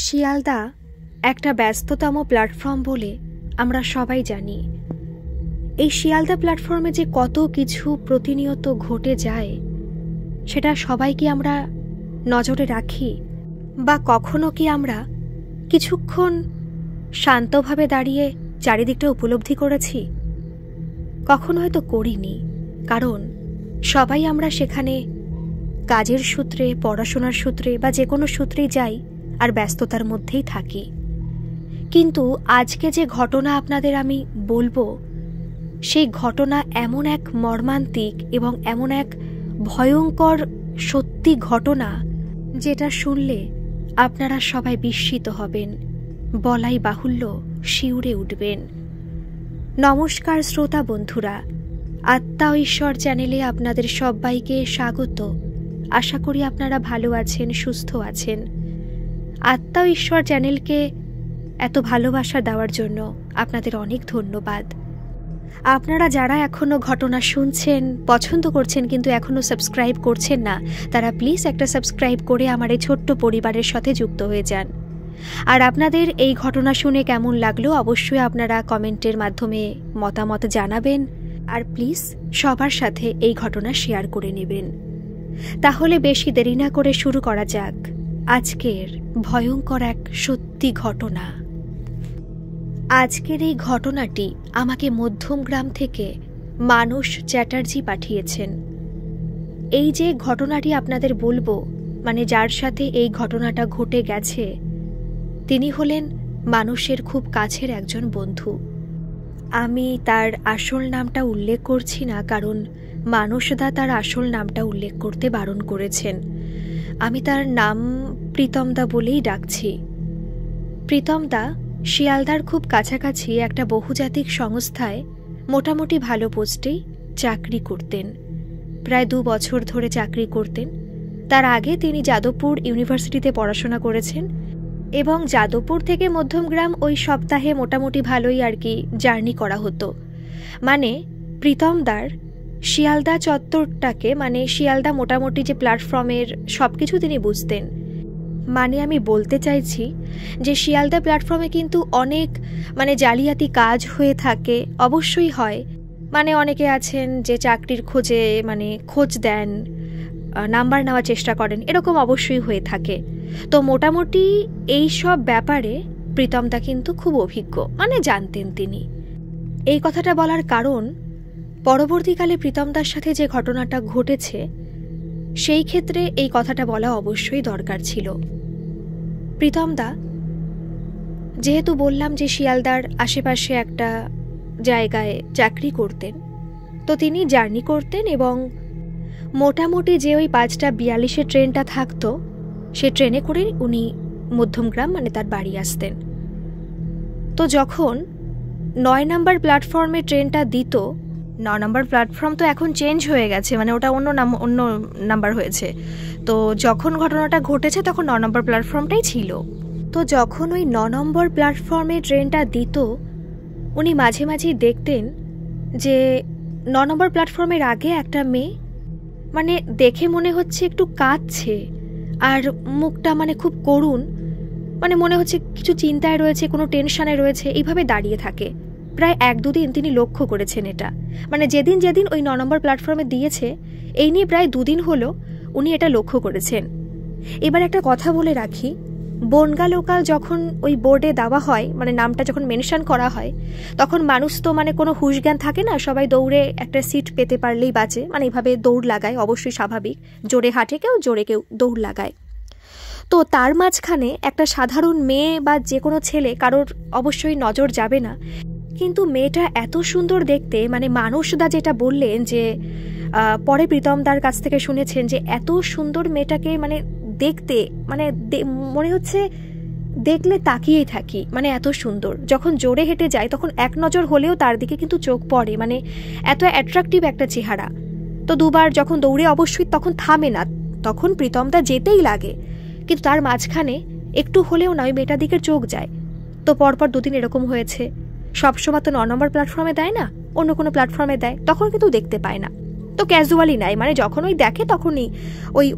শিয়ালদা একটা ব্যস্ততম প্ল্যাটফর্ম বলে আমরা সবাই জানি। এই শিয়ালদা প্ল্যাটফর্মে যে কত কিছু প্রতিনিয়ত ঘটে যায় সেটা সবাই কি আমরা নজরে রাখি, বা কখনো কি আমরা কিছুক্ষণ শান্তভাবে দাঁড়িয়ে চারিদিকটা উপলব্ধি করেছি? কখনো হয়তো করিনি, কারণ সবাই আমরা সেখানে কাজের সূত্রে, পড়াশোনার সূত্রে বা যে কোনো সূত্রেই যাই আর ব্যস্ততার মধ্যেই থাকি। কিন্তু আজকে যে ঘটনা আপনাদের আমি বলবো, সেই ঘটনা এমন এক মর্মান্তিক এবং এমন এক ভয়ঙ্কর সত্যি ঘটনা, যেটা শুনলে আপনারা সবাই বিস্মিত হবেন, বলাই বাহুল্য শিউরে উঠবেন। নমস্কার শ্রোতা বন্ধুরা, আত্মা ও ঈশ্বর চ্যানেলে আপনাদের সবাইকে স্বাগত। আশা করি আপনারা ভালো আছেন, সুস্থ আছেন। আত্মা ও ঈশ্বর চ্যানেলকে এত ভালোবাসা দেওয়ার জন্য আপনাদের অনেক ধন্যবাদ। আপনারা যারা এখনো ঘটনা শুনছেন, পছন্দ করছেন কিন্তু এখনো সাবস্ক্রাইব করছেন না, তারা প্লিজ একটা সাবস্ক্রাইব করে আমার এই ছোট্ট পরিবারের সাথে যুক্ত হয়ে যান। আর আপনাদের এই ঘটনা শুনে কেমন লাগলো অবশ্যই আপনারা কমেন্টের মাধ্যমে মতামত জানাবেন। আর প্লিজ সবার সাথে এই ঘটনা শেয়ার করে নেবেন। তাহলে বেশি দেরি না করে শুরু করা যাক আজকের ভয়ঙ্কর এক সত্যি ঘটনা। আজকের এই ঘটনাটি আমাকে মধ্যমগ্রাম থেকে মানস চ্যাটার্জি পাঠিয়েছেন। এই যে ঘটনাটি আপনাদের বলবো, মানে যার সাথে এই ঘটনাটা ঘটে গেছে, তিনি হলেন মানুষের খুব কাছের একজন বন্ধু। আমি তার আসল নামটা উল্লেখ করছি না, কারণ মানসদা তার আসল নামটা উল্লেখ করতে বারণ করেছেন। আমি তার নাম প্রীতমদা বলেই ডাকছি। প্রীতমদা শিয়ালদার খুব কাছাকাছি একটা বহুজাতিক সংস্থায় মোটামুটি ভালো পোস্টেই চাকরি করতেন। প্রায় 2 বছর ধরে চাকরি করতেন। তার আগে তিনি যাদবপুর ইউনিভার্সিটিতে পড়াশোনা করেছেন এবং যাদবপুর থেকে মধ্যমগ্রাম ওই সপ্তাহে মোটামুটি ভালোই আর কি জার্নি করা হতো। মানে প্রীতমদার শিয়ালদা চত্বরটাকে, মানে শিয়ালদা মোটামুটি যে প্ল্যাটফর্মের সব কিছু তিনি বুঝতেন। মানে আমি বলতে চাইছি যে শিয়ালদা প্ল্যাটফর্মে কিন্তু অনেক জালিয়াতি কাজ হয়ে থাকে, অবশ্যই হয়। মানে অনেকে আছেন যে চাকরির খোঁজে খোঁজ দেন, নাম্বার নেওয়ার চেষ্টা করেন, এরকম অবশ্যই হয়ে থাকে। তো মোটামুটি এই সব ব্যাপারে প্রীতমদা কিন্তু খুব অভিজ্ঞ, জানতেন তিনি। এই কথাটা বলার কারণ, পরবর্তীকালে প্রীতমদার সাথে যে ঘটনাটা ঘটেছে সেই ক্ষেত্রে এই কথাটা বলা অবশ্যই দরকার ছিল। প্রীতমদা, যেহেতু বললাম যে শিয়ালদার আশেপাশে একটা জায়গায় চাকরি করতেন, তো তিনি জার্নি করতেন এবং মোটামুটি যে ওই 5:42 ট্রেনটা থাকতো, সে ট্রেনে করে উনি মধ্যমগ্রাম তার বাড়ি আসতেন। তো যখন 9 নম্বর প্ল্যাটফর্মে ট্রেনটা দিত, 9 নম্বর প্ল্যাটফর্ম তো এখন চেঞ্জ হয়ে গেছে, ওটা অন্য নাম্বার হয়েছে। তো যখন ঘটনাটা ঘটেছে তখন 9 নম্বর প্ল্যাটফর্মটাই ছিল। তো যখন ওই 9 নম্বর প্ল্যাটফর্মে ট্রেনটা দিত, উনি মাঝে মাঝেই দেখতেন যে 9 নম্বর প্ল্যাটফর্মের আগে একটা মেয়ে দেখে মনে হচ্ছে একটু কাঁদছে, আর মুখটা খুব করুণ, মনে হচ্ছে কিছু চিন্তায় রয়েছে, কোনো টেনশনে রয়েছে, এইভাবে দাঁড়িয়ে থাকে। প্রায় 1-2 দিন তিনি লক্ষ্য করেছেন এটা। যেদিন যেদিন ওই 9 নম্বর প্ল্যাটফর্মে দিয়েছে, এই নিয়ে প্রায় 2 দিন হলো উনি এটা লক্ষ্য করেছেন। এবার একটা কথা বলে রাখি, বনগা লোকাল যখন ওই বোর্ডে দেওয়া হয়, নামটা যখন মেনশন করা হয়, তখন মানুষ তো কোনো হুঁশ জ্ঞান থাকে না, সবাই দৌড়ে একটা সিট পেতে পারলেই বাঁচে, এইভাবে দৌড় লাগায়, অবশ্যই স্বাভাবিক। জোরে হাঁটে কেউ, জোরে কেউ দৌড় লাগায়। তো তার মাঝখানে একটা সাধারণ মেয়ে বা যে কোনো ছেলে, কারোর অবশ্যই নজর যাবে না, কিন্তু মেয়েটা এত সুন্দর দেখতে। মানসদা যেটা বললেন যে পরে প্রীতমদার কাছ থেকে শুনেছেন যে এত সুন্দর মেয়েটাকে দেখতে মনে হচ্ছে দেখলে তাকিয়েই থাকি, এত সুন্দর। যখন জোরে হেঁটে যায় তখন এক নজর হলেও তার দিকে কিন্তু চোখ পড়ে, এত অ্যাট্রাকটিভ একটা চেহারা। তো 2বার যখন দৌড়ে অবশ্যই তখন থামে না, তখন প্রীতমদা যেতেই লাগে, কিন্তু তার মাঝখানে একটু হলেও না ওই মেয়েটার দিকে চোখ যায়। তো পরপর 2 দিন এরকম হয়েছে। সবসময় তো 9 নম্বর প্ল্যাটফর্মে দেয় না, অন্য কোনো প্ল্যাটফর্মে দেয়, তখন কিন্তু দেখতে পায় না। তো ক্যাজুয়ালি নাই, মানে যখন ওই দেখে তখনই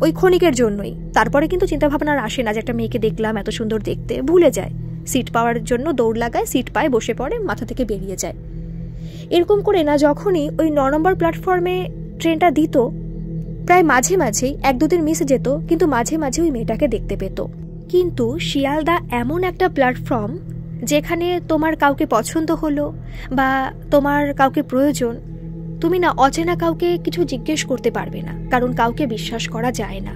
ওই ক্ষণিকের জন্যই। তারপরে কিন্তু চিন্তাভাবনা আর আসে না যে একটা মেয়েকে দেখলাম এত সুন্দর দেখতে, ভুলে যায়। সিট পাওয়ার জন্য দৌড় লাগায়, সিট পায়, বসে পড়ে, মাথা থেকে বেরিয়ে যায়। এরকম করে না যখনই ওই 9 নম্বর প্ল্যাটফর্মে ট্রেনটা দিত, প্রায় মাঝে মাঝেই 1-2 দিন মিস যেত, কিন্তু মাঝে মাঝে ওই মেয়েটাকে দেখতে পেত। কিন্তু শিয়ালদা এমন একটা প্ল্যাটফর্ম যেখানে তোমার কাউকে পছন্দ হলো বা তোমার কাউকে প্রয়োজন, তুমি না অচেনা কাউকে কিছু জিজ্ঞেস করতে পারবে না, কারণ কাউকে বিশ্বাস করা যায় না।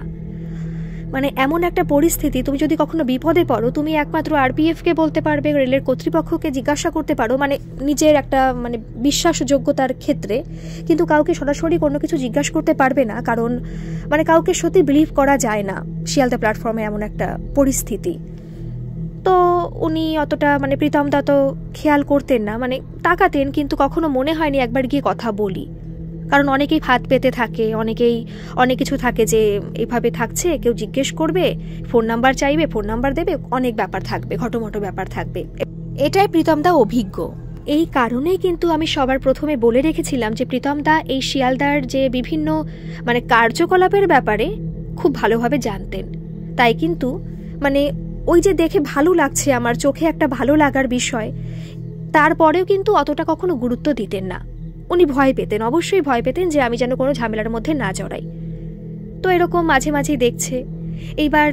মানে এমন একটা পরিস্থিতি, তুমি যদি কখনো বিপদে পড়ো, তুমি একমাত্র আরপিএফকে বলতে পারবে, রেলের কর্তৃপক্ষকে জিজ্ঞাসা করতে পারো, মানে নিজের একটা মানে বিশ্বাসযোগ্যতার ক্ষেত্রে, কিন্তু কাউকে সরাসরি কোনো কিছু জিজ্ঞাসা করতে পারবে না, কারণ মানে কাউকে সত্যি বিলিভ করা যায় না শিয়ালদা প্ল্যাটফর্মে এমন একটা পরিস্থিতি। তো উনি অতটা মানে প্রীতমদা তো খেয়াল করতেন না, মানে তাকাতেন, কিন্তু কখনো মনে হয়নি একবার গিয়ে কথা বলি, কারণ অনেকেই ফাঁদ পেতে থাকে, অনেক কিছু থাকে যে এইভাবে থাকছে, কেউ জিজ্ঞেস করবে, ফোন নাম্বার চাইবে, ফোন নাম্বার দেবে, অনেক ব্যাপার থাকবে, ঘটোমটো ব্যাপার থাকবে। এটাই প্রীতমদা অভিজ্ঞ। এই কারণেই কিন্তু আমি সবার প্রথমে বলে রেখেছিলাম যে প্রীতমদা এই শিয়ালদার যে বিভিন্ন মানে কার্যকলাপের ব্যাপারে খুব ভালোভাবে জানতেন। তাই কিন্তু মানে ওই যে দেখে ভালো লাগছে, আমার চোখে একটা ভালো লাগার বিষয়, তারপরেও কিন্তু অতটা কখনো গুরুত্ব দিতেন না। উনি ভয় পেতেন, অবশ্যই ভয় পেতেন যে আমি যেন কোনো ঝামেলার মধ্যে না জড়াই। তো এরকম মাঝে মাঝেই দেখছে। এইবার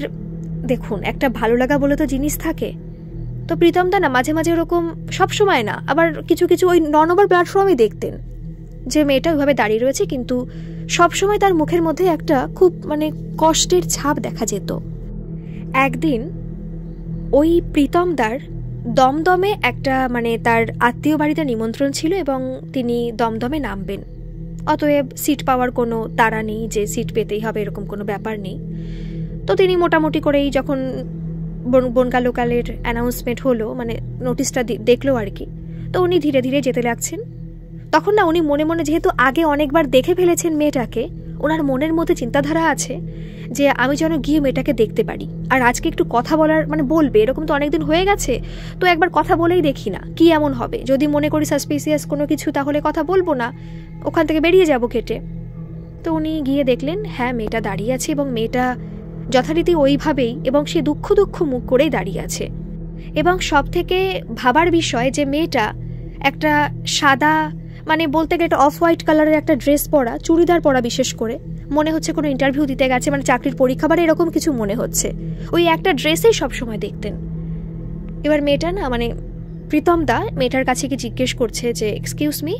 দেখুন, একটা ভালো লাগা বলে তো জিনিস থাকে। তো প্রীতমদা না মাঝে মাঝে ওরকম, সবসময় না, আবার কিছু কিছু ওই 9 নম্বর প্ল্যাটফর্মে দেখতেন যে মেয়েটা ওইভাবে দাঁড়িয়ে রয়েছে, কিন্তু সবসময় তার মুখের মধ্যে একটা খুব মানে কষ্টের ছাপ দেখা যেত। একদিন ওই প্রীতমদার দমদমে একটা মানে তার আত্মীয় বাড়িতে নিমন্ত্রণ ছিল এবং তিনি দমদমে নামবেন। অতএব সিট পাওয়ার কোনো তাড়া নেই যে সিট পেতেই হবে, এরকম কোনো ব্যাপার নেই। তো তিনি মোটামুটি করেই যখন বনগা লোকালের অ্যানাউন্সমেন্ট হলো, মানে নোটিশটা দেখলো আর কি, তো উনি ধীরে ধীরে যেতে লাগছেন। তখন না উনি মনে মনে, যেহেতু আগে অনেকবার দেখে ফেলেছেন মেয়েটাকে, ওনার মনের মধ্যে চিন্তাধারা আছে যে আমি যেন গিয়ে মেয়েটাকে দেখতে পারি, আর আজকে একটু কথা বলার মানে বলবে, এরকম তো অনেকদিন হয়ে গেছে, তো একবার কথা বলেই দেখি না কি এমন হবে, যদি মনে করি সাসপিসিয়াস কোনো কিছু তাহলে কথা বলবো না, ওখান থেকে বেরিয়ে যাব কেটে। তো উনি গিয়ে দেখলেন হ্যাঁ মেয়েটা দাঁড়িয়ে আছে, এবং মেয়েটা যথারীতি ওইভাবেই, এবং সে দুঃখ মুখ করেই দাঁড়িয়ে আছে। এবং সব থেকে ভাবার বিষয় যে মেয়েটা একটা সাদা মানে বলতে গেলে একটা অফ হোয়াইট কালারের একটা ড্রেস পরা, চুড়িদার পরা, বিশেষ করে মনে হচ্ছে কোনো ইন্টারভিউ দিতে গেছে, মানে চাকরির পরীক্ষা বা এরকম কিছু মনে হচ্ছে। ওই একটা ড্রেসেই সবসময় দেখতেন। এবার মেয়েটা না মানে প্রীতমদা মেয়েটার কাছে কি জিজ্ঞেস করছে যে এক্সকিউজ মি।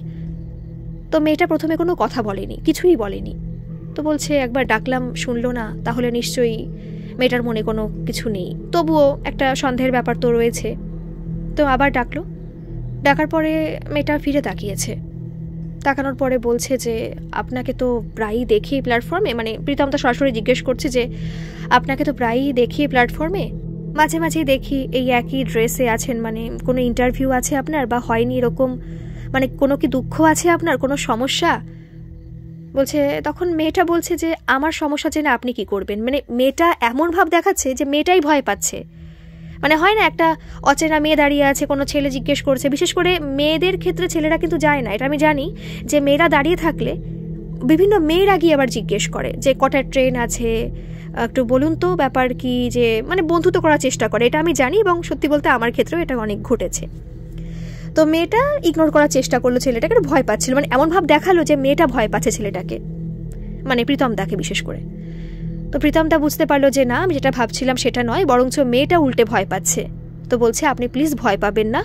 তো মেয়েটা প্রথমে কোনো কথা বলেনি, কিছুই বলেনি। তো বলছে একবার ডাকলাম শুনলো না, তাহলে নিশ্চয়ই মেয়েটার মনে কোনো কিছু নেই, তবুও একটা সন্দেহের ব্যাপার তো রয়েছে। তো আবার ডাকলো, ডাকার পরে মেয়েটা ফিরে তাকিয়েছে, তাকানোর পরে বলছে যে আপনাকে তো প্রায়ই দেখি প্ল্যাটফর্মে, মানে প্রীতমদা সরাসরি জিজ্ঞেস করছে যে আপনাকে তো প্রায়ই দেখি প্ল্যাটফর্মে, মাঝে মাঝেই দেখি এই একই ড্রেসে আছেন, মানে কোনো ইন্টারভিউ আছে আপনার বা হয়নি এরকম, মানে কোনো কি দুঃখ আছে আপনার, কোনো সমস্যা? বলছে, তখন মেয়েটা বলছে যে আমার সমস্যা জেনে আপনি কি করবেন। মানে মেয়েটা এমন ভাব দেখাচ্ছে যে মেয়েটাই ভয় পাচ্ছে। মানে হয় না একটা অচেনা মেয়ে দাঁড়িয়ে আছে, কোনো ছেলে জিজ্ঞেস করছে, বিশেষ করে মেয়েদের ক্ষেত্রে ছেলেরা কিন্তু যায় না, এটা আমি জানি, যে মেয়েরা দাঁড়িয়ে থাকলে বিভিন্ন মেয়েরা গিয়ে আবার জিজ্ঞেস করে যে কটার ট্রেন আছে, একটু বলুন তো ব্যাপার কি, যে মানে বন্ধুত্ব করার চেষ্টা করে, এটা আমি জানি, এবং সত্যি বলতে আমার ক্ষেত্রেও এটা অনেক ঘটেছে। তো মেয়েটা ইগনোর করার চেষ্টা করলো, ছেলেটাকে ভয় পাচ্ছিল, মানে এমন ভাব দেখালো যে মেয়েটা ভয় পাচ্ছে ছেলেটাকে, মানে প্রীতমদাকে বিশেষ করে। তো প্রীতমদা বুঝতে পারলো যে না, আমি যেটা ভাবছিলাম সেটা নয়, বরঞ্চ মেয়েটা উল্টে ভয় পাচ্ছে। তো বলছে আপনি প্লিজ ভয় পাবেন না,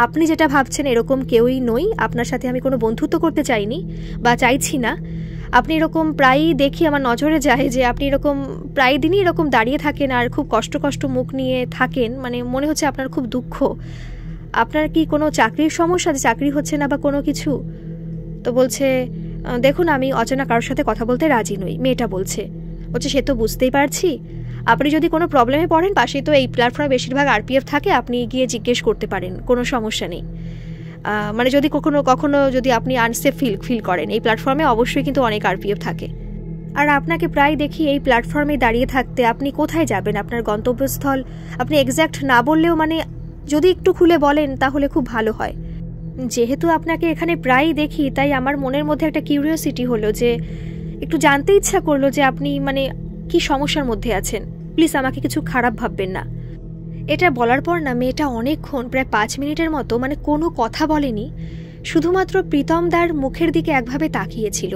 আপনি যেটা ভাবছেন এরকম কেউই নই, আপনার সাথে আমি কোনো বন্ধুত্ব করতে চাইনি বা চাইছি না। আপনি এরকম প্রায়ই দেখি, আমার নজরে যায় যে আপনি এরকম প্রায় দিনই এরকম দাঁড়িয়ে থাকেন আর খুব কষ্ট মুখ নিয়ে থাকেন, মানে মনে হচ্ছে আপনার খুব দুঃখ। আপনার কি কোনো চাকরির সমস্যা, যে চাকরি হচ্ছে না বা কোনো কিছু? তো বলছে দেখুন আমি অচেনা কারোর সাথে কথা বলতে রাজি নই। মেয়েটা বলছে সে তো বুঝতেই পারছি, আপনি যদি কোনো প্রবলেমে পড়েন, পাশেই তো এই প্ল্যাটফর্মে বেশিরভাগ আরপিএফ থাকে, আপনি গিয়ে জিজ্ঞেস করতে পারেন, কোনো সমস্যা নেই। মানে যদি কখনো যদি আপনি আনসেফ ফিল করেন, এই প্ল্যাটফর্মে অবশ্যই কিন্তু অনেক আরপিএফ থাকে। আর আপনাকে প্রায় দেখি এই প্ল্যাটফর্মে দাঁড়িয়ে থাকতে, আপনি কোথায় যাবেন, আপনার গন্তব্যস্থল আপনি এক্স্যাক্ট না বললেও মানে যদি একটু খুলে বলেন তাহলে খুব ভালো হয়। যেহেতু আপনাকে এখানে প্রায়ই দেখি, তাই আমার মনের মধ্যে একটা কিউরিওসিটি হলো, যে একটু জানতে ইচ্ছা করলো যে আপনি মানে কি সমস্যার মধ্যে আছেন। প্লিজ আমাকে কিছু খারাপ ভাববেন না। এটা বলার পর না মেয়েটা অনেকক্ষণ, প্রায় 5 মিনিটের মতো মানে কোনো কথা বলেনি, শুধুমাত্র প্রীতমদার মুখের দিকে একভাবে তাকিয়েছিল।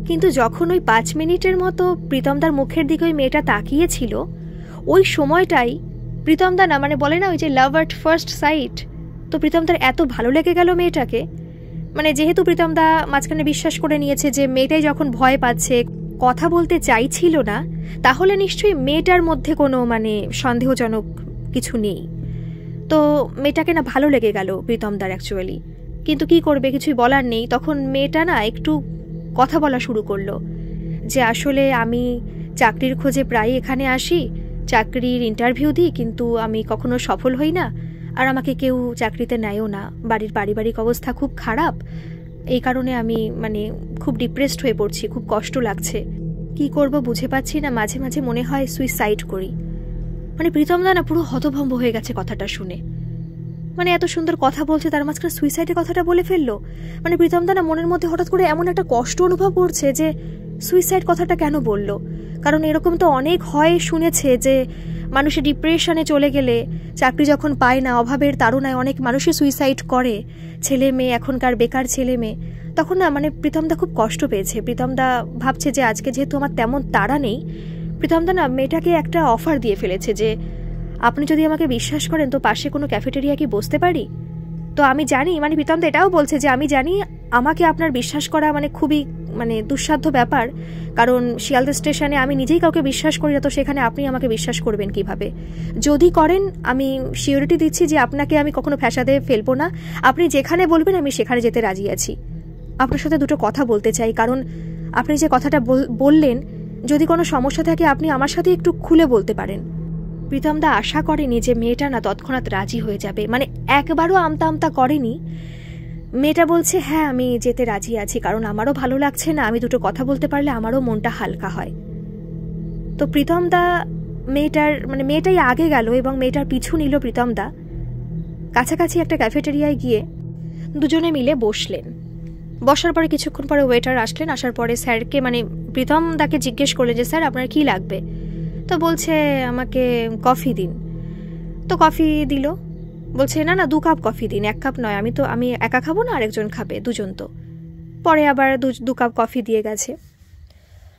কিন্তু যখন ওই 5 মিনিটের মতো প্রীতমদার মুখের দিকে ওই মেয়েটা তাকিয়েছিল, ওই সময়টাই প্রীতমদা না মানে বলে না ওই যে লাভ অ্যাট ফার্স্ট সাইট, তো প্রীতমদার এত ভালো লেগে গেল মেয়েটাকে। মানে যেহেতু প্রীতমদা মাঝখানে বিশ্বাস করে নিয়েছে যে মেয়েটাই যখন ভয় পাচ্ছে, কথা বলতে চাইছিল না, তাহলে নিশ্চয়ই মেয়েটার মধ্যে কোনো মানে সন্দেহজনক কিছু নেই। তো মেয়েটাকে না ভালো লেগে গেল প্রীতমদার অ্যাকচুয়ালি। কিন্তু কি করবে, কিছুই বলার নেই। তখন মেয়েটা না একটু কথা বলা শুরু করলো যে আসলে আমি চাকরির খোঁজে প্রায় এখানে আসি, চাকরির ইন্টারভিউ দিই, কিন্তু আমি কখনো সফল হই না, আর আমাকে কেউ চাকরিতে নেয়ও না। বাড়ির পারিবারিক অবস্থা খুব খারাপ, এই কারণে আমি মানে খুব ডিপ্রেসড হয়ে পড়ছি, খুব কষ্ট লাগছে, কি করব বুঝে পাচ্ছি না, মাঝে মাঝে মনে হয় সুইসাইড করি। মানে প্রীতমদা না পুরো হতভম্ব হয়ে গেছে কথাটা শুনে। মানে এত সুন্দর কথা বলছে, তার মাঝখানে সুইসাইডের কথাটা বলে ফেললো। মানে প্রীতমদা না মনের মধ্যে হঠাৎ করে এমন একটা কষ্ট অনুভব করছে যে সুইসাইড কথাটা কেন বললো। কারণ এরকম তো অনেক হয় শুনেছে যে মানুষের ডিপ্রেশনে চলে গেলে, চাকরি যখন পায় না, অভাবের তাড়নায় অনেক মানুষই সুইসাইড করে, ছেলে মেয়ে, এখনকার বেকার ছেলে মেয়ে। তখন না মানে প্রীতমদা খুব কষ্ট পেয়েছে। প্রীতমদা ভাবছে যে আজকে যেহেতু আমার তেমন তাড়া নেই, প্রীতমদা না মেয়েটাকে একটা অফার দিয়ে ফেলেছে যে আপনি যদি আমাকে বিশ্বাস করেন তো পাশে কোনো ক্যাফেটেরিয়া কি বসতে পারি। তো আমি জানি, মানে প্রীতমদা এটাও বলছে যে আমি জানি আমাকে আপনার বিশ্বাস করা মানে খুবই মানে দুঃসাধ্য ব্যাপার, কারণ শিয়ালদা স্টেশনে আমি নিজেই কাউকে বিশ্বাস করি না, তো সেখানে আপনি আমাকে বিশ্বাস করবেন কিভাবে। যদি করেন আমি সিওরিটি দিচ্ছি যে আপনাকে আমি কখনো ফ্যাসাদে ফেলবো না, আপনি যেখানে বলবেন আমি সেখানে যেতে রাজি আছি। আপনার সাথে দুটো কথা বলতে চাই, কারণ আপনি যে কথাটা বললেন, যদি কোনো সমস্যা থাকে আপনি আমার সাথে একটু খুলে বলতে পারেন। প্রীতমদা আশা করেনি যে মেয়েটা না তৎক্ষণাৎ রাজি হয়ে যাবে, মানে একবারও আমতা আমতা করেনি। মেয়েটা বলছে হ্যাঁ আমি যেতে রাজি আছি, কারণ আমারও ভালো লাগছে না, আমি দুটো কথা বলতে পারলে আমারও মনটা হালকা হয়। তো প্রীতমদা মেয়েটাই আগে গেল এবং মেয়েটার পিছু নিল প্রীতমদা। কাছাকাছি একটা ক্যাফেটেরিয়ায় গিয়ে দুজনে মিলে বসলেন। বসার পরে কিছুক্ষণ পরে ওয়েটার আসলেন। আসার পরে স্যারকে মানে প্রীতমদাকে জিজ্ঞেস করলেন যে স্যার আপনার কি লাগবে। তো বলছে আমাকে কফি দিন। তো কফি দিল। বলছে না না 2 কাপ কফি দিন, 1 কাপ নয়, আমি একা খাবো না, আরেকজন খাবে, দুজন। তো পরে আবার 2 কাপ কফি দিয়ে গেছে।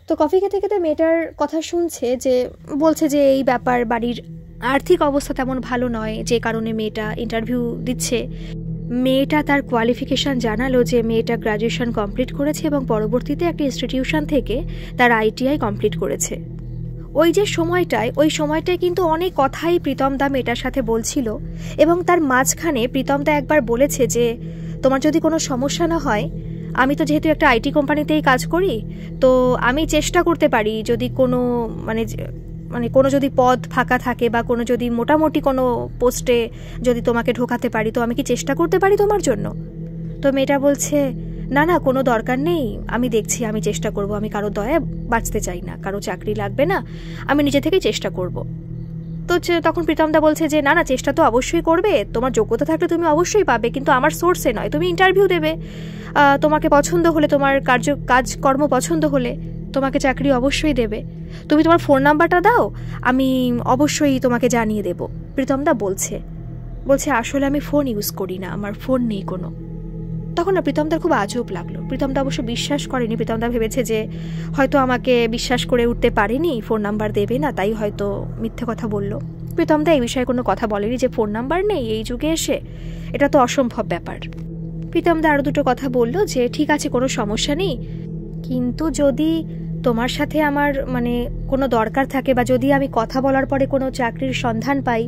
তো কফি খেতে খেতে মেয়েটার কথা শুনছে, যে বলছে যে এই ব্যাপার, বাড়ির আর্থিক অবস্থা তেমন ভালো নয়, যে কারণে মেয়েটা ইন্টারভিউ দিচ্ছে। মেয়েটা তার কোয়ালিফিকেশান জানালো যে মেয়েটা গ্র্যাজুয়েশন কমপ্লিট করেছে এবং পরবর্তীতে একটা ইনস্টিটিউশন থেকে তার ITI কমপ্লিট করেছে। ওই সময়টায় কিন্তু অনেক কথাই প্রীতমদা মেয়েটার সাথে বলছিল, এবং তার মাঝখানে প্রীতমদা একবার বলেছে যে তোমার যদি কোনো সমস্যা না হয়, আমি তো যেহেতু একটা IT কোম্পানিতেই কাজ করি, তো আমি চেষ্টা করতে পারি যদি কোনো মানে কোনো যদি পদ ফাঁকা থাকে বা কোনো যদি মোটামুটি কোনো পোস্টে যদি তোমাকে ঢোকাতে পারি, তো আমি কি চেষ্টা করতে পারি তোমার জন্য। তো মেয়েটা বলছে না না কোনো দরকার নেই, আমি দেখছি, আমি চেষ্টা করব, আমি কারো দয়া বাঁচতে চাই না, কারো চাকরি লাগবে না, আমি নিজে থেকেই চেষ্টা করব। তো তখন প্রীতমদা বলছে যে না না চেষ্টা তো অবশ্যই করবে, তোমার যোগ্যতা থাকলে তুমি অবশ্যই পাবে, কিন্তু আমার সোর্সে নয়, তুমি ইন্টারভিউ দেবে, তোমাকে পছন্দ হলে, তোমার কাজকর্ম পছন্দ হলে তোমাকে চাকরি অবশ্যই দেবে, তুমি তোমার ফোন নাম্বারটা দাও, আমি অবশ্যই তোমাকে জানিয়ে দেব। প্রীতমদা বলছে আসলে আমি ফোন ইউজ করি না, আমার ফোন নেই কোনো। তখন না প্রীতমদার খুব আজব লাগলো। প্রীতমদা অবশ্য বিশ্বাস করেনি, প্রীতমদা ভেবেছে যে হয়তো আমাকে বিশ্বাস করে উঠতে পারেনি, ফোন নাম্বার দেবে না, তাই হয়তো মিথ্যে কথা বলল। প্রীতমদা এই বিষয়ে কোনো কথা বলেনি যে ফোন নাম্বার নেই এই যুগে এসে, এটা তো অসম্ভব ব্যাপার। প্রীতমদা আরও দুটো কথা বলল যে ঠিক আছে কোনো সমস্যা নেই, কিন্তু যদি তোমার সাথে আমার মানে কোনো দরকার থাকে বা যদি আমি কথা বলার পরে কোনো চাকরির সন্ধান পাই,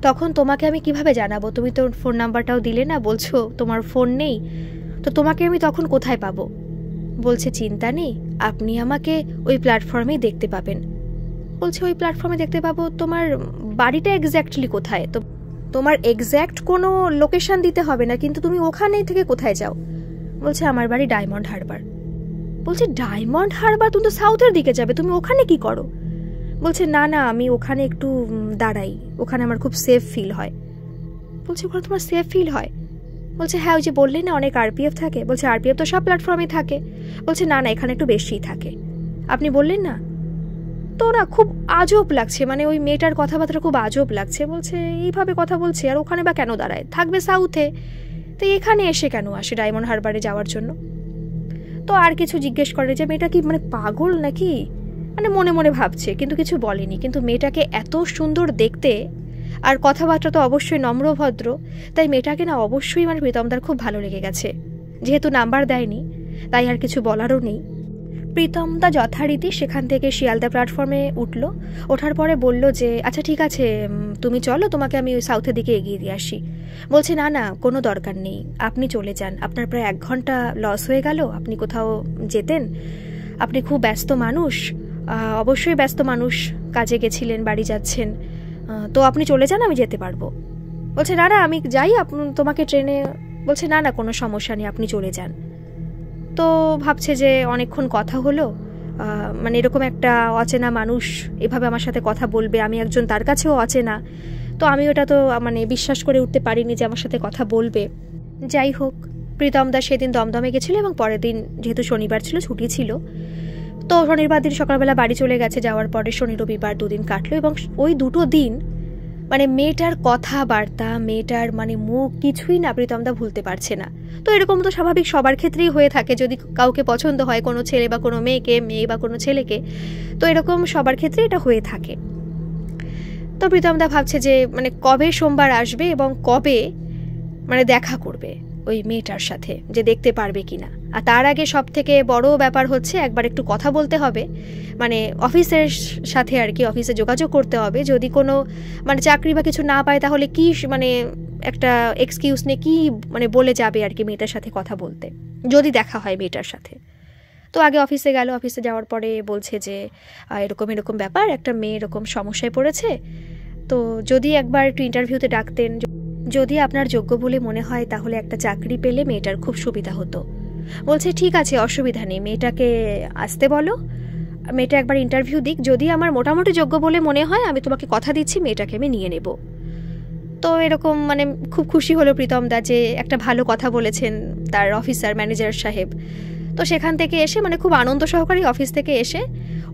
তখন তোমাকে আমি কিভাবে জানাবো, তুমি তো ফোন নাম্বারটাও দিলে না, বলছো তোমার ফোন নেই, তো তোমাকে আমি তখন কোথায় পাবো। বলছে চিন্তা নেই, আপনি আমাকে ওই প্ল্যাটফর্মেই দেখতে পাবেন। বলছে ওই প্ল্যাটফর্মে দেখতে পাবো, তোমার বাড়িটা এক্স্যাক্টলি কোথায়, তো তোমার এক্স্যাক্ট কোনো লোকেশন দিতে হবে না, কিন্তু তুমি ওখানেই থেকে কোথায় যাও। বলছে আমার বাড়ি ডায়মন্ড হারবার। বলছে ডায়মন্ড হারবার, তুমি তো সাউথের দিকে যাবে, তুমি ওখানে কি করো। বলছে না না আমি ওখানে একটু দাঁড়াই, ওখানে আমার খুব সেফ ফিল হয়। বলছে ওখানে তোমার সেফ ফিল হয়। বলছে হ্যাঁ, ওই যে বললেন না অনেক আরপিএফ থাকে। বলছে আরপিএফ তো সব প্ল্যাটফর্মে থাকে। বলছে না না, এখানে একটু বেশিই থাকে, আপনি বললেন না। তো না খুব আজব লাগছে, মানে ওই মেয়েটার কথাবার্তা খুব আজব লাগছে। বলছে এইভাবে কথা বলছে, আর ওখানে বা কেন দাঁড়ায়, থাকবে সাউথে, তো এখানে এসে কেন আসে ডায়মন্ড হারবারে যাওয়ার জন্য। তো আর কিছু জিজ্ঞেস করে যে মেয়েটা কি মানে পাগল নাকি, মানে মনে মনে ভাবছে, কিন্তু কিছু বলেনি। কিন্তু মেয়েটাকে এত সুন্দর দেখতে আর কথাবার্তা তো অবশ্যই নম্রভদ্র, তাই মেয়েটাকে না অবশ্যই মানে প্রীতমদার খুব ভালো লেগে গেছে। যেহেতু নাম্বার দেয়নি তাই আর কিছু বলারও নেই। প্রীতমদা যথারীতি সেখান থেকে শিয়ালদা প্ল্যাটফর্মে উঠল। ওঠার পরে বলল যে আচ্ছা ঠিক আছে, তুমি চলো, তোমাকে আমি ওই সাউথের দিকে এগিয়ে দিয়ে আসি। বলছে না না, কোনো দরকার নেই, আপনি চলে যান, আপনার প্রায় 1 ঘন্টা লস হয়ে গেল, আপনি কোথাও যেতেন, আপনি খুব ব্যস্ত মানুষ, অবশ্যই ব্যস্ত মানুষ, কাজে গেছিলেন, বাড়ি যাচ্ছেন, তো আপনি চলে যান, আমি যেতে পারবো। বলছে না না, আমি যাই, তোমাকে ট্রেনে। বলছে না না, কোনো সমস্যা নেই, আপনি চলে যান। তো ভাবছে যে অনেকক্ষণ কথা হলো, মানে এরকম একটা অচেনা মানুষ এভাবে আমার সাথে কথা বলবে, আমি একজন তার কাছেও অচেনা, তো আমি ওটা তো মানে বিশ্বাস করে উঠতে পারিনি যে আমার সাথে কথা বলবে। যাই হোক, প্রীতমদা সেদিন দমদমে গেছিলো এবং পরের দিন যেহেতু শনিবার ছিল, ছুটি ছিল, তো শনিবার দিন সকালবেলা বাড়ি চলে গেছে। যাওয়ার পরে শনি রবিবার 2 দিন কাটলো, এবং ওই 2টো দিন মানে মেয়েটার কথাবার্তা, মেয়েটার মানে মুখ, কিছুই না প্রীতমদা ভুলতে পারছে না। তো এরকম তো স্বাভাবিক সবার ক্ষেত্রেই হয়ে থাকে, যদি কাউকে পছন্দ হয়, কোনো ছেলে বা কোনো মেয়েকে, মেয়ে বা কোনো ছেলেকে, তো এরকম সবার ক্ষেত্রে এটা হয়ে থাকে। তো প্রীতমদা ভাবছে যে মানে কবে সোমবার আসবে এবং কবে মানে দেখা করবে ওই মেয়েটার সাথে, যে দেখতে পারবে কিনা। আর তার আগে সব থেকে বড় ব্যাপার হচ্ছে একবার একটু কথা বলতে হবে, মানে অফিসের সাথে আর কি, অফিসে যোগাযোগ করতে হবে। যদি কোনো মানে চাকরি বা কিছু না পায় তাহলে কি মানে একটা এক্সকিউজ নিয়ে কি মানে বলে যাবে আর কি মেয়েটার সাথে কথা বলতে, যদি দেখা হয় মেয়েটার সাথে। তো আগে অফিসে গেল, অফিসে যাওয়ার পরে বলছে যে এরকম এরকম ব্যাপার, একটা মেয়ে এরকম সমস্যায় পড়েছে, তো যদি একবার একটু ইন্টারভিউতে ডাকতেন, যদি আপনার যোগ্য বলে মনে হয় তাহলে একটা চাকরি পেলে মেয়েটার খুব সুবিধা হতো। বলছে ঠিক আছে, অসুবিধা নেই, মেয়েটাকে আসতে বলো, মেয়েটা একবার ইন্টারভিউ দিক, যদি আমার মোটামুটি যোগ্য বলে মনে হয় আমি তোমাকে কথা দিচ্ছি মেয়েটাকে আমি নিয়ে নেব। তো এরকম মানে খুব খুশি হলো প্রীতমদা যে একটা ভালো কথা বলেছেন তার অফিসার, ম্যানেজার সাহেব। তো সেখান থেকে এসে মানে খুব আনন্দ সহকারে অফিস থেকে এসে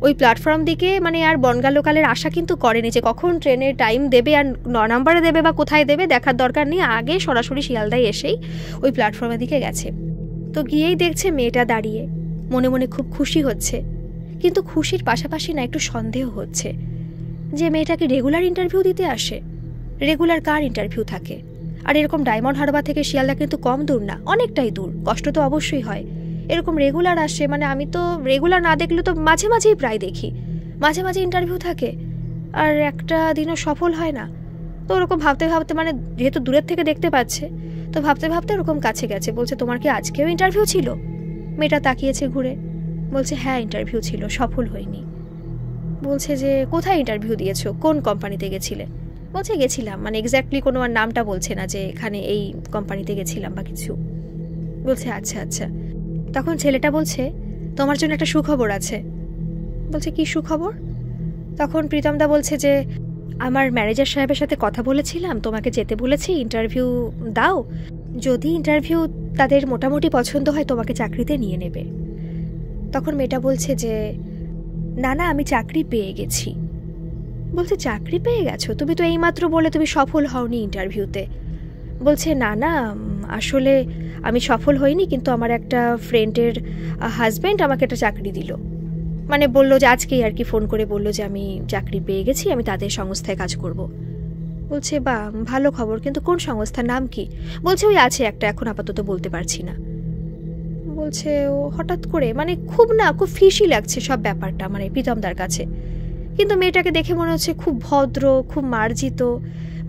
ওই প্ল্যাটফর্ম দিকে মানে আর বনগা লোকালের আশা কিন্তু করেনি যে কখন ট্রেনের টাইম দেবে আর 9 নম্বরে দেবে বা কোথায় দেবে দেখার দরকার নেই, আগে সরাসরি শিয়ালদায় এসেই ওই প্ল্যাটফর্মের দিকে গেছে। তো গিয়েই দেখছে মেয়েটা দাঁড়িয়ে, মনে মনে খুব খুশি হচ্ছে, কিন্তু খুশির পাশাপাশি না একটু সন্দেহ হচ্ছে যে মেয়েটাকে রেগুলার ইন্টারভিউ দিতে আসে। রেগুলার কার ইন্টারভিউ থাকে? আর এরকম ডায়মন্ড হারবার থেকে শিয়ালদা কিন্তু কম দূর না, অনেকটাই দূর, কষ্ট তো অবশ্যই হয়। এরকম রেগুলার আসে, মানে আমি তো রেগুলার না দেখলে তো মাঝে মাঝেই প্রায় দেখি, মাঝে মাঝে ইন্টারভিউ থাকে, আর একটা দিনও সফল হয় না। তো ওরকম ভাবতে ভাবতে মানে যেহেতু দূরের থেকে দেখতে পাচ্ছে, তো ভাবতে ভাবতে ওরকম কাছে গেছে। বলছে তোমার কি আজকেও ইন্টারভিউ ছিল? মেয়েটা তাকিয়েছে ঘুরে, বলছে হ্যাঁ ইন্টারভিউ ছিল, সফল হয়নি। বলছে যে কোথায় ইন্টারভিউ দিয়েছো, কোন কোম্পানিতে গেছিলে? বলছে গেছিলাম, মানে এক্স্যাক্টলি কোনো আর নামটা বলছে না যে এখানে এই কোম্পানিতে গেছিলাম বা কিছু। বলছে আচ্ছা আচ্ছা। তখন ছেলেটা বলছে তোমার জন্য একটা সুখবর আছে। বলছে কি সুখবর? তখন প্রীতমদা বলছে যে আমার ম্যানেজার সাহেবের সাথে কথা বলেছিলাম, তোমাকে যেতে বলেছি, ইন্টারভিউ দাও, যদি ইন্টারভিউ তাদের মোটামুটি পছন্দ হয় তোমাকে চাকরিতে নিয়ে নেবে। তখন মেয়েটা বলছে যে না না, আমি চাকরি পেয়ে গেছি। বলছে চাকরি পেয়ে গেছো? তুমি তো এইমাত্র বলে তুমি সফল হওনি ইন্টারভিউতে। বলছে না না, আসলে আমি সফল হইনি, কিন্তু আমার একটা ফ্রেন্ডের হাজব্যান্ড আমাকে একটা চাকরি দিল, মানে বললো যে আজকেই আর কি ফোন করে বললো যে আমি চাকরি পেয়ে গেছি, আমি তাদের সংস্থায় কাজ করব। বলছে বা ভালো খবর, কিন্তু কোন সংস্থার নাম কি? বলছে ওই আছে একটা, এখন আপাতত বলতে পারছি না। বলছে ও হঠাৎ করে মানে খুব ফিশি লাগছে সব ব্যাপারটা মানে প্রীতমদার কাছে। কিন্তু মেয়েটাকে দেখে মনে হচ্ছে খুব ভদ্র, খুব মার্জিত,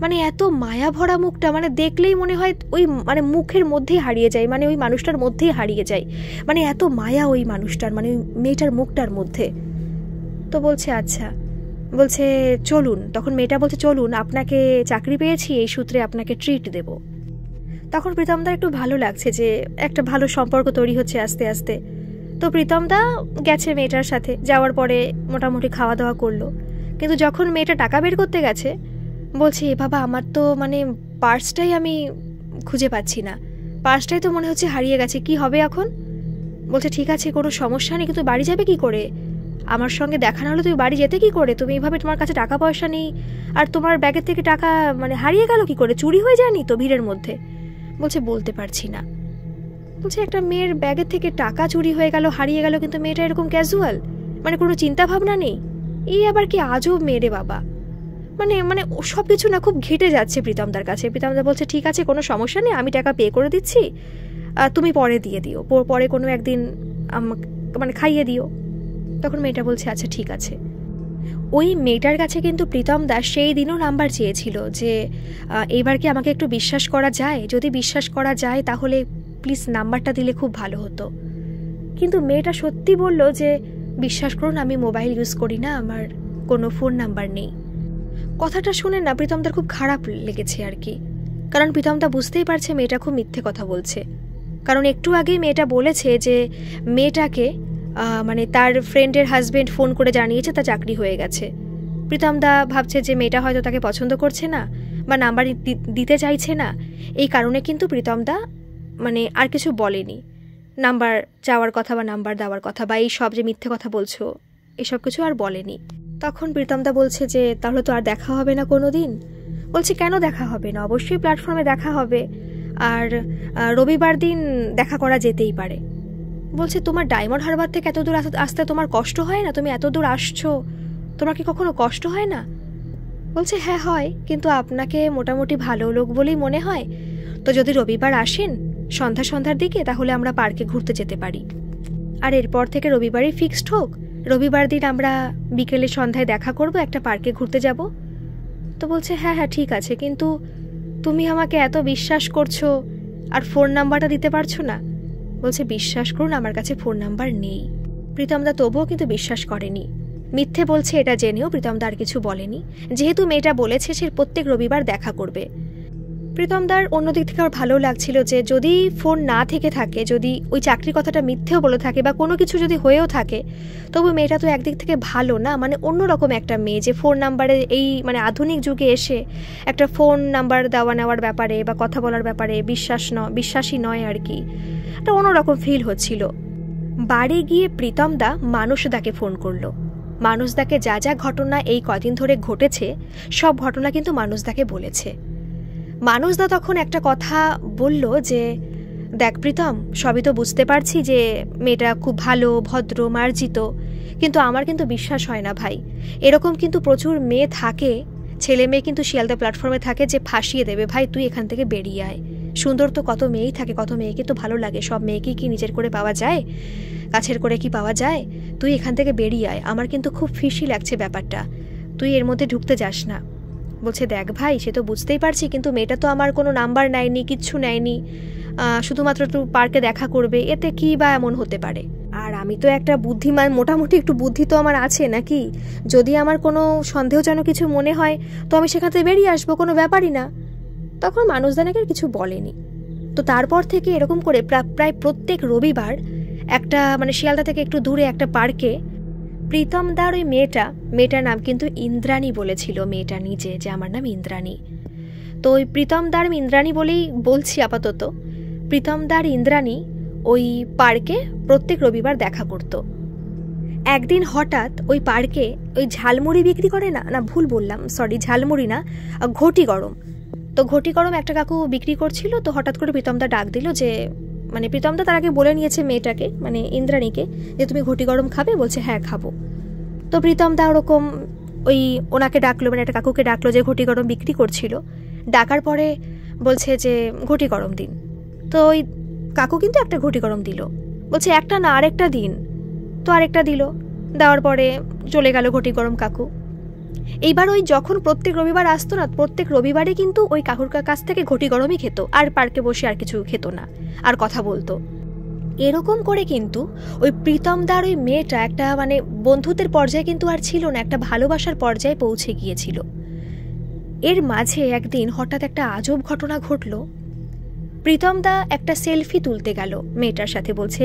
মানে এত মায়া ভরা মুখটা, মানে দেখলেই মনে হয় ওই মানে মুখের মধ্যেই হারিয়ে যায়, মানে ওই মানুষটার মধ্যেই হারিয়ে যায়, মানে এত মায়া ওই মানুষটার, মানে ওই মেয়েটার মুখটার মধ্যে। তো বলছে আচ্ছা, বলছে চলুন। তখন মেয়েটা বলছে চলুন, আপনাকে চাকরি পেয়েছি, এই সূত্রে আপনাকে ট্রিট দেব। তখন প্রীতমদার একটু ভালো লাগছে যে একটা ভালো সম্পর্ক তৈরি হচ্ছে আস্তে আস্তে। তো প্রীতমদা গেছে মেয়েটার সাথে, যাওয়ার পরে মোটামুটি খাওয়া দাওয়া করলো। কিন্তু যখন মেয়েটা টাকা বের করতে গেছে, বলছে এ বাবা, আমার তো মানে পার্সটাই আমি খুঁজে পাচ্ছি না। পার্সটাই তো মনে হচ্ছে হারিয়ে গেছে, কি হবে এখন? বলছে ঠিক আছে কোনো সমস্যা নেই, কিন্তু বাড়ি যাবে কি করে? আমার সঙ্গে দেখা না হলে তুমি বাড়ি যেতে কি করে? তুমি এইভাবে, তোমার কাছে টাকা পয়সা নেই, আর তোমার ব্যাগের থেকে টাকা মানে হারিয়ে গেল কি করে? চুরি হয়ে যায়নি তো ভিড়ের মধ্যে? বলছে বলতে পারছি না। বলছে একটা মেয়ের ব্যাগের থেকে টাকা চুরি হয়ে গেল, হারিয়ে গেল, কিন্তু মেয়েটা এরকম ক্যাজুয়াল, মানে কোনো চিন্তা ভাবনা নেই। এই আবার কি আজব মেয়ে রে বাবা। মানে মানে সব কিছু না খুব ঘেটে যাচ্ছে প্রীতমদার কাছে। প্রীতমদা বলছে ঠিক আছে কোনো সমস্যা নেই, আমি টাকা পে করে দিচ্ছি, তুমি পরে দিয়ে দিও, পরে কোনো একদিন মানে খাইয়ে দিও। তখন মেয়েটা বলছে আচ্ছা ঠিক আছে। ওই মেয়েটার কাছে কিন্তু প্রীতমদা সেই দিনও নাম্বার চেয়েছিল যে এইবার কি আমাকে একটু বিশ্বাস করা যায়, যদি বিশ্বাস করা যায় তাহলে প্লিজ নাম্বারটা দিলে খুব ভালো হতো। কিন্তু মেয়েটা সত্যি বলল যে বিশ্বাস করুন আমি মোবাইল ইউজ করি না, আমার কোনো ফোন নাম্বার নেই। কথাটা শুনে না প্রীতমদার খুব খারাপ লেগেছে আর কি, কারণ প্রীতমদা বুঝতেই পারছে মেয়েটা খুব মিথ্যে কথা বলছে। কারণ একটু আগেই মেয়েটা বলেছে যে মেয়েটাকে মানে তার ফ্রেন্ডের হাজবেন্ড ফোন করে জানিয়েছে তার চাকরি হয়ে গেছে। প্রীতমদা ভাবছে যে মেয়েটা হয়তো তাকে পছন্দ করছে না বা নাম্বার দিতে চাইছে না, এই কারণে কিন্তু প্রীতমদা মানে আর কিছু বলেনি, নাম্বার চাওয়ার কথা বা নাম্বার দেওয়ার কথা বা এই সব যে মিথ্যে কথা বলছো এসব কিছু আর বলেনি। তখন প্রীতমদা বলছে যে তাহলে তো আর দেখা হবে না কোনো দিন? বলছে কেন দেখা হবে না, অবশ্যই প্ল্যাটফর্মে দেখা হবে, আর রবিবার দিন দেখা করা যেতেই পারে। বলছে তোমার ডায়মন্ড হারবার থেকে এত দূর আসতে তোমার কষ্ট হয় না? তুমি এত দূর আসছো, তোমার কি কখনো কষ্ট হয় না? বলছে হ্যাঁ হয়, কিন্তু আপনাকে মোটামুটি ভালো লোক বলেই মনে হয়, তো যদি রবিবার আসেন সন্ধ্যার দিকে তাহলে আমরা পার্কে ঘুরতে যেতে পারি, আর এরপর থেকে রবিবারই ফিক্সড হোক, রবিবার দিন আমরা বিকেলে সন্ধ্যায় দেখা করব, একটা পার্কে ঘুরতে যাব। তো বলছে হ্যাঁ হ্যাঁ ঠিক আছে, কিন্তু তুমি আমাকে এত বিশ্বাস করছো আর ফোন নাম্বারটা দিতে পারছো না। বলছে বিশ্বাস করুন আমার কাছে ফোন নাম্বার নেই। প্রীতমদা তবুও কিন্তু বিশ্বাস করেনি, মিথ্যে বলছে এটা জেনেও প্রীতমদা আর কিছু বলেনি, যেহেতু মেয়েটা বলেছে সে প্রত্যেক রবিবার দেখা করবে। প্রীতমদার অন্যদিক থেকে আমার ভালো লাগছিল যে যদি ফোন না থেকে থাকে, যদি ওই চাকরির কথাটা মিথ্যেও বলে থাকে বা কোনো কিছু যদি হয়েও থাকে, তবু মেয়েটা তো একদিক থেকে ভালো না, মানে অন্যরকম একটা মেয়ে যে ফোন নাম্বারে এই মানে আধুনিক যুগে এসে একটা ফোন নাম্বার দেওয়া নেওয়ার ব্যাপারে বা কথা বলার ব্যাপারে বিশ্বাসী নয় আর কি, একটা অন্যরকম ফিল হচ্ছিল। বাড়ি গিয়ে প্রীতমদা মানুষদাকে ফোন করলো। মানুষদাকে যা যা ঘটনা এই কদিন ধরে ঘটেছে সব ঘটনা কিন্তু মানুষদাকে বলেছে। মানুষদা তখন একটা কথা বলল যে দেখ প্রীতম, সবই তো বুঝতে পারছি যে মেয়েটা খুব ভালো ভদ্র মার্জিত, কিন্তু আমার কিন্তু বিশ্বাস হয় না ভাই, এরকম কিন্তু প্রচুর মেয়ে থাকে, ছেলে মেয়ে কিন্তু শিয়ালদা প্ল্যাটফর্মে থাকে যে ফাঁসিয়ে দেবে, ভাই তুই এখান থেকে বেরিয়ে আয়। সুন্দর তো কত মেয়েই থাকে, কত মেয়েকে তো ভালো লাগে, সব মেয়েকে কি নিজের করে পাওয়া যায়, কাছের করে কি পাওয়া যায়? তুই এখান থেকে বেরিয়ে আয়, আমার কিন্তু খুব ফিসি লাগছে ব্যাপারটা, তুই এর মধ্যে ঢুকতে যাস না। বলছে দেখ ভাই সে তো বুঝতেই পারছি, কিন্তু মেয়েটা তো আমার কোনো নাম্বার নেয়নি, কিচ্ছু নেয়নি, শুধুমাত্র একটু পার্কে দেখা করবে, এতে কি বা এমন হতে পারে? আর আমি তো একটা বুদ্ধিমান, মোটামুটি একটু বুদ্ধি তো আমার আছে নাকি, যদি আমার কোনো সন্দেহজনক কিছু মনে হয় তো আমি সেখান থেকে বেরিয়ে আসবো, কোনো ব্যাপারই না। তখন মানুষদানাকে আর কিছু বলেনি। তো তারপর থেকে এরকম করে প্রায় প্রত্যেক রবিবার একটা মানে শিয়ালদা থেকে একটু দূরে একটা পার্কে প্রীতমদার ওই মেয়েটার নাম কিন্তু ইন্দ্রাণী বলেছিল মেয়েটা নিজে, যে আমার নাম ইন্দ্রাণী। তো ওই প্রীতমদার ইন্দ্রাণী বলেই বলছি আপাতত। প্রীতমদার ইন্দ্রাণী ওই পার্কে প্রত্যেক রবিবার দেখা করত। একদিন হঠাৎ ওই পার্কে ওই ঝালমুড়ি বিক্রি করে না ভুল বললাম, সরি, ঝালমুড়ি না, ঘটি গরম। তো ঘটি গরম একটা কাকু বিক্রি করছিল। তো হঠাৎ করে প্রীতমদা ডাক দিল যে মানে প্রীতমদা তার আগে বলে নিয়েছে মেয়েটাকে মানে ইন্দ্রাণীকে যে তুমি ঘটি গরম খাবে? বলছে হ্যাঁ খাবো। তো প্রীতমদা ওরকম ওই ওনাকে ডাকলো, মানে একটা কাকুকে ডাকলো যে ঘটি গরম বিক্রি করছিল। ডাকার পরে বলছে যে ঘটি গরম দিন। তো ওই কাকু কিন্তু একটা ঘটি গরম দিল, বলছে একটা না আরেকটা দিন। তো আরেকটা দিল, দেওয়ার পরে চলে গেল ঘটি গরম কাকু। এইবার ওই যখন প্রত্যেক রবিবার আসতো না, প্রত্যেক রবিবারে কিন্তু ওই কাকুর কাছ থেকে ঘটি গরমই খেত, আর পার্কে বসে আর কিছু খেত না, আর কথা বলতো। এরকম করে কিন্তু ওই প্রীতমদার ওই মেয়েটা একটা মানে বন্ধুত্বের পর্যায়ে কিন্তু আর ছিল না, একটা ভালোবাসার পর্যায়ে পৌঁছে গিয়েছিল। এর মাঝে একদিন হঠাৎ একটা আজব ঘটনা ঘটল। প্রীতমদা একটা সেলফি তুলতে গেল মেয়েটার সাথে, বলছে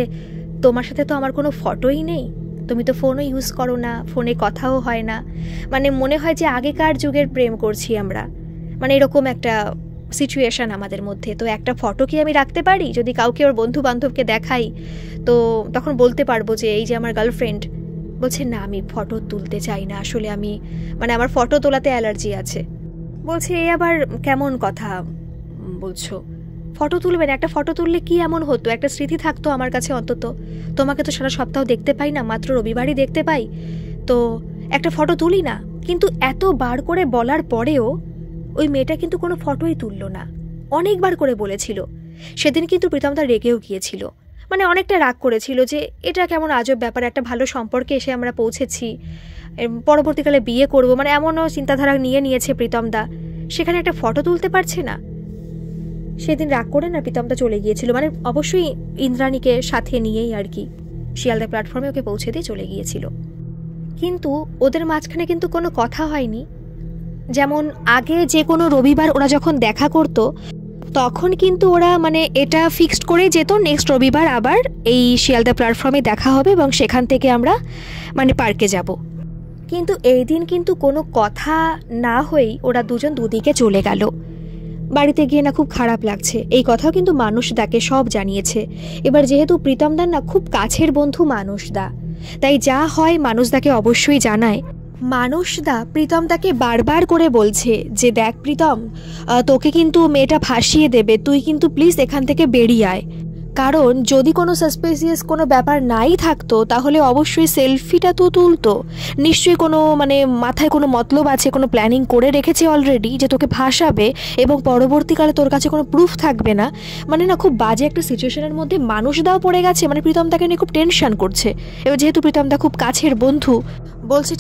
তোমার সাথে তো আমার কোনো ফটোই নেই, তুমি তো ফোনও ইউজ করো না, ফোনে কথাও হয় না, মানে মনে হয় যে আগেকার যুগের প্রেম করছি আমরা, মানে এরকম একটা সিচুয়েশান আমাদের মধ্যে। তো একটা ফটো কি আমি রাখতে পারি? যদি কাউকে ওর বন্ধু বান্ধবকে দেখাই তো তখন বলতে পারবো যে এই যে আমার গার্লফ্রেন্ড। বলছে না, আমি ফটো তুলতে চাই না, আসলে আমি আমার ফটো তোলাতে অ্যালার্জি আছে। বলছে এ আবার কেমন কথা বলছো, ফটো তুলবে না? একটা ফটো তুললে কি এমন হতো, একটা স্মৃতি থাকতো আমার কাছে অন্তত। তোমাকে তো সারা সপ্তাহ দেখতে পাই না, মাত্র রবিবারই দেখতে পাই, তো একটা ফটো তুলি না। কিন্তু এত বার করে বলার পরেও ওই মেয়েটা কিন্তু কোনো ফটোই তুললো না। অনেকবার করে বলেছিল। সেদিন কিন্তু প্রীতমদা রেগেও গিয়েছিল, অনেকটা রাগ করেছিল যে এটা কেমন আজব ব্যাপার, একটা ভালো সম্পর্কে এসে আমরা পৌঁছেছি, পরবর্তীকালে বিয়ে করব, এমনও চিন্তাধারা নিয়েছে প্রীতমদা, সেখানে একটা ফটো তুলতে পারছে না। সেদিন রাগ করে না প্রীতমদা চলে গিয়েছিল, অবশ্যই ইন্দ্রাণীকে সাথে নিয়েই আর কি, শিয়ালদা প্ল্যাটফর্মে ওকে পৌঁছে দিয়ে চলে গিয়েছিল। কিন্তু ওদের মাঝখানে কিন্তু কোনো কথা হয়নি। যেমন আগে যে কোনো রবিবার ওরা যখন দেখা করতো তখন কিন্তু ওরা এটা ফিক্সড করে যেত নেক্সট রবিবার আবার এই শিয়ালদা প্ল্যাটফর্মে দেখা হবে এবং সেখান থেকে আমরা পার্কে যাব। কিন্তু এই দিন কিন্তু কোনো কথা না হয়েই ওরা দুজন দুদিকে চলে গেল। বাড়িতে গিয়ে না খুব খারাপ লাগছে, এই কথাও কিন্তু মানুষদাকে সব জানিয়েছে। এবার যেহেতু প্রীতমদার না খুব কাছের বন্ধু মানুষদা, তাই যা হয় মানুষদাকে অবশ্যই জানায়। মানুষদা প্রীতমদাকে বারবার করে বলছে যে দেখ প্রীতম, তোকে কিন্তু মেয়েটা ফাঁসিয়ে দেবে, তুই কিন্তু প্লিজ এখান থেকে বেরিয়ে আয়। কারণ যদি কোনো সাসপিসিয়াস কোনো ব্যাপার নাই থাকতো তাহলে অবশ্যই সেলফিটা তো তুলতো, নিশ্চয়ই কোনো মাথায় কোনো মতলব আছে, কোনো প্ল্যানিং করে রেখেছে অলরেডি যে তোকে ফাঁসাবে এবং পরবর্তীকালে তোর কাছে কোনো প্রুফ থাকবে না। না খুব বাজে একটা সিচুয়েশনের মধ্যে মানুষদাও পড়ে গেছে, প্রীতমদাকে নিয়ে খুব টেনশন করছে। এবার যেহেতু প্রীতমদা খুব কাছের বন্ধু, বলছে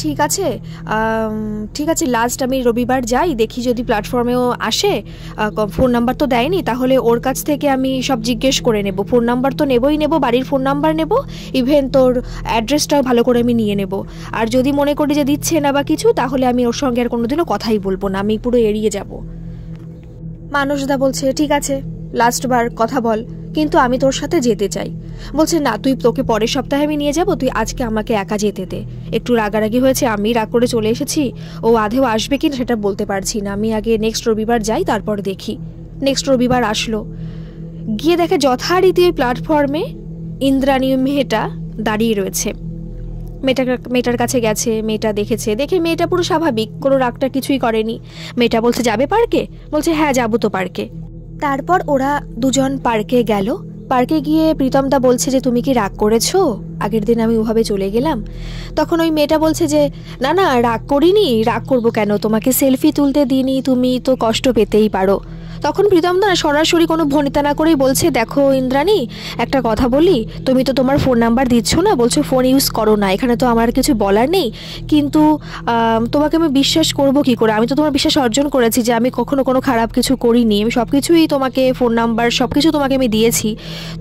ঠিক আছে লাস্ট আমি রবিবার যাই, দেখি যদি প্ল্যাটফর্মেও আসে, ফোন নাম্বার তো দেয়নি, তাহলে ওর কাছ থেকে আমি সব জিজ্ঞেস করে নেব, ফোন নাম্বার তো নেবই নেব, বাড়ির ফোন নাম্বার নেব, ইভেন তোর অ্যাড্রেসটাও ভালো করে আমি নিয়ে নেব। আর যদি মনে করি যে দিচ্ছে না বা কিছু, তাহলে আমি ওর সঙ্গে আর কোনোদিনও কথাই বলবো না, আমি পুরো এড়িয়ে যাব। মানুষদা বলছে ঠিক আছে লাস্টবার কথা বল, কিন্তু আমি তোর সাথে যেতে চাই। বলছে না, তোকে পরের সপ্তাহে আমি নিয়ে যাব, তুই আজকে আমাকে একা যেতে দে। একটু রাগারাগি হয়েছে, আমি রাগ করে চলে এসেছি, ও আধেও আসবে কিনা সেটা বলতে পারছি না, আমি আগে নেক্সট রবিবার যাই, তারপর দেখি। নেক্সট রবিবার আসলো, গিয়ে দেখে যথারীতি ওই প্ল্যাটফর্মে ইন্দ্রাণী মেয়েটা দাঁড়িয়ে রয়েছে। মেয়েটার কাছে গেছে, মেয়েটা দেখেছে, দেখে মেয়েটা পুরো স্বাভাবিক, কোনো রাগটা কিছুই করেনি। মেয়েটা বলছে যাবে পার্কে? বলছে হ্যাঁ যাবো তো পার্কে। তারপর ওরা দুজন পার্কে গেল। পার্কে গিয়ে প্রীতমদা বলছে যে তুমি কি রাগ করেছো, আগের দিন আমি ওভাবে চলে গেলাম? তখন ওই মেয়েটা বলছে যে না না রাগ করিনি, রাগ করবো কেন, তোমাকে সেলফি তুলতে দিইনি, তুমি তো কষ্ট পেতেই পারো। তখন প্রীতমদা সরাসরি কোনো ভনিতা না করেই বলছে দেখো ইন্দ্রাণী, একটা কথা বলি, তুমি তো তোমার ফোন নাম্বার দিচ্ছ না, বলছো ফোন ইউজ করো না, এখানে তো আমার কিছু বলার নেই, কিন্তু তোমাকে আমি বিশ্বাস করবো কি করে? আমি তো তোমার বিশ্বাস অর্জন করেছি যে আমি কখনো কোনো খারাপ কিছু করিনি, আমি সব কিছুই তোমাকে, ফোন নাম্বার সব কিছু তোমাকে আমি দিয়েছি,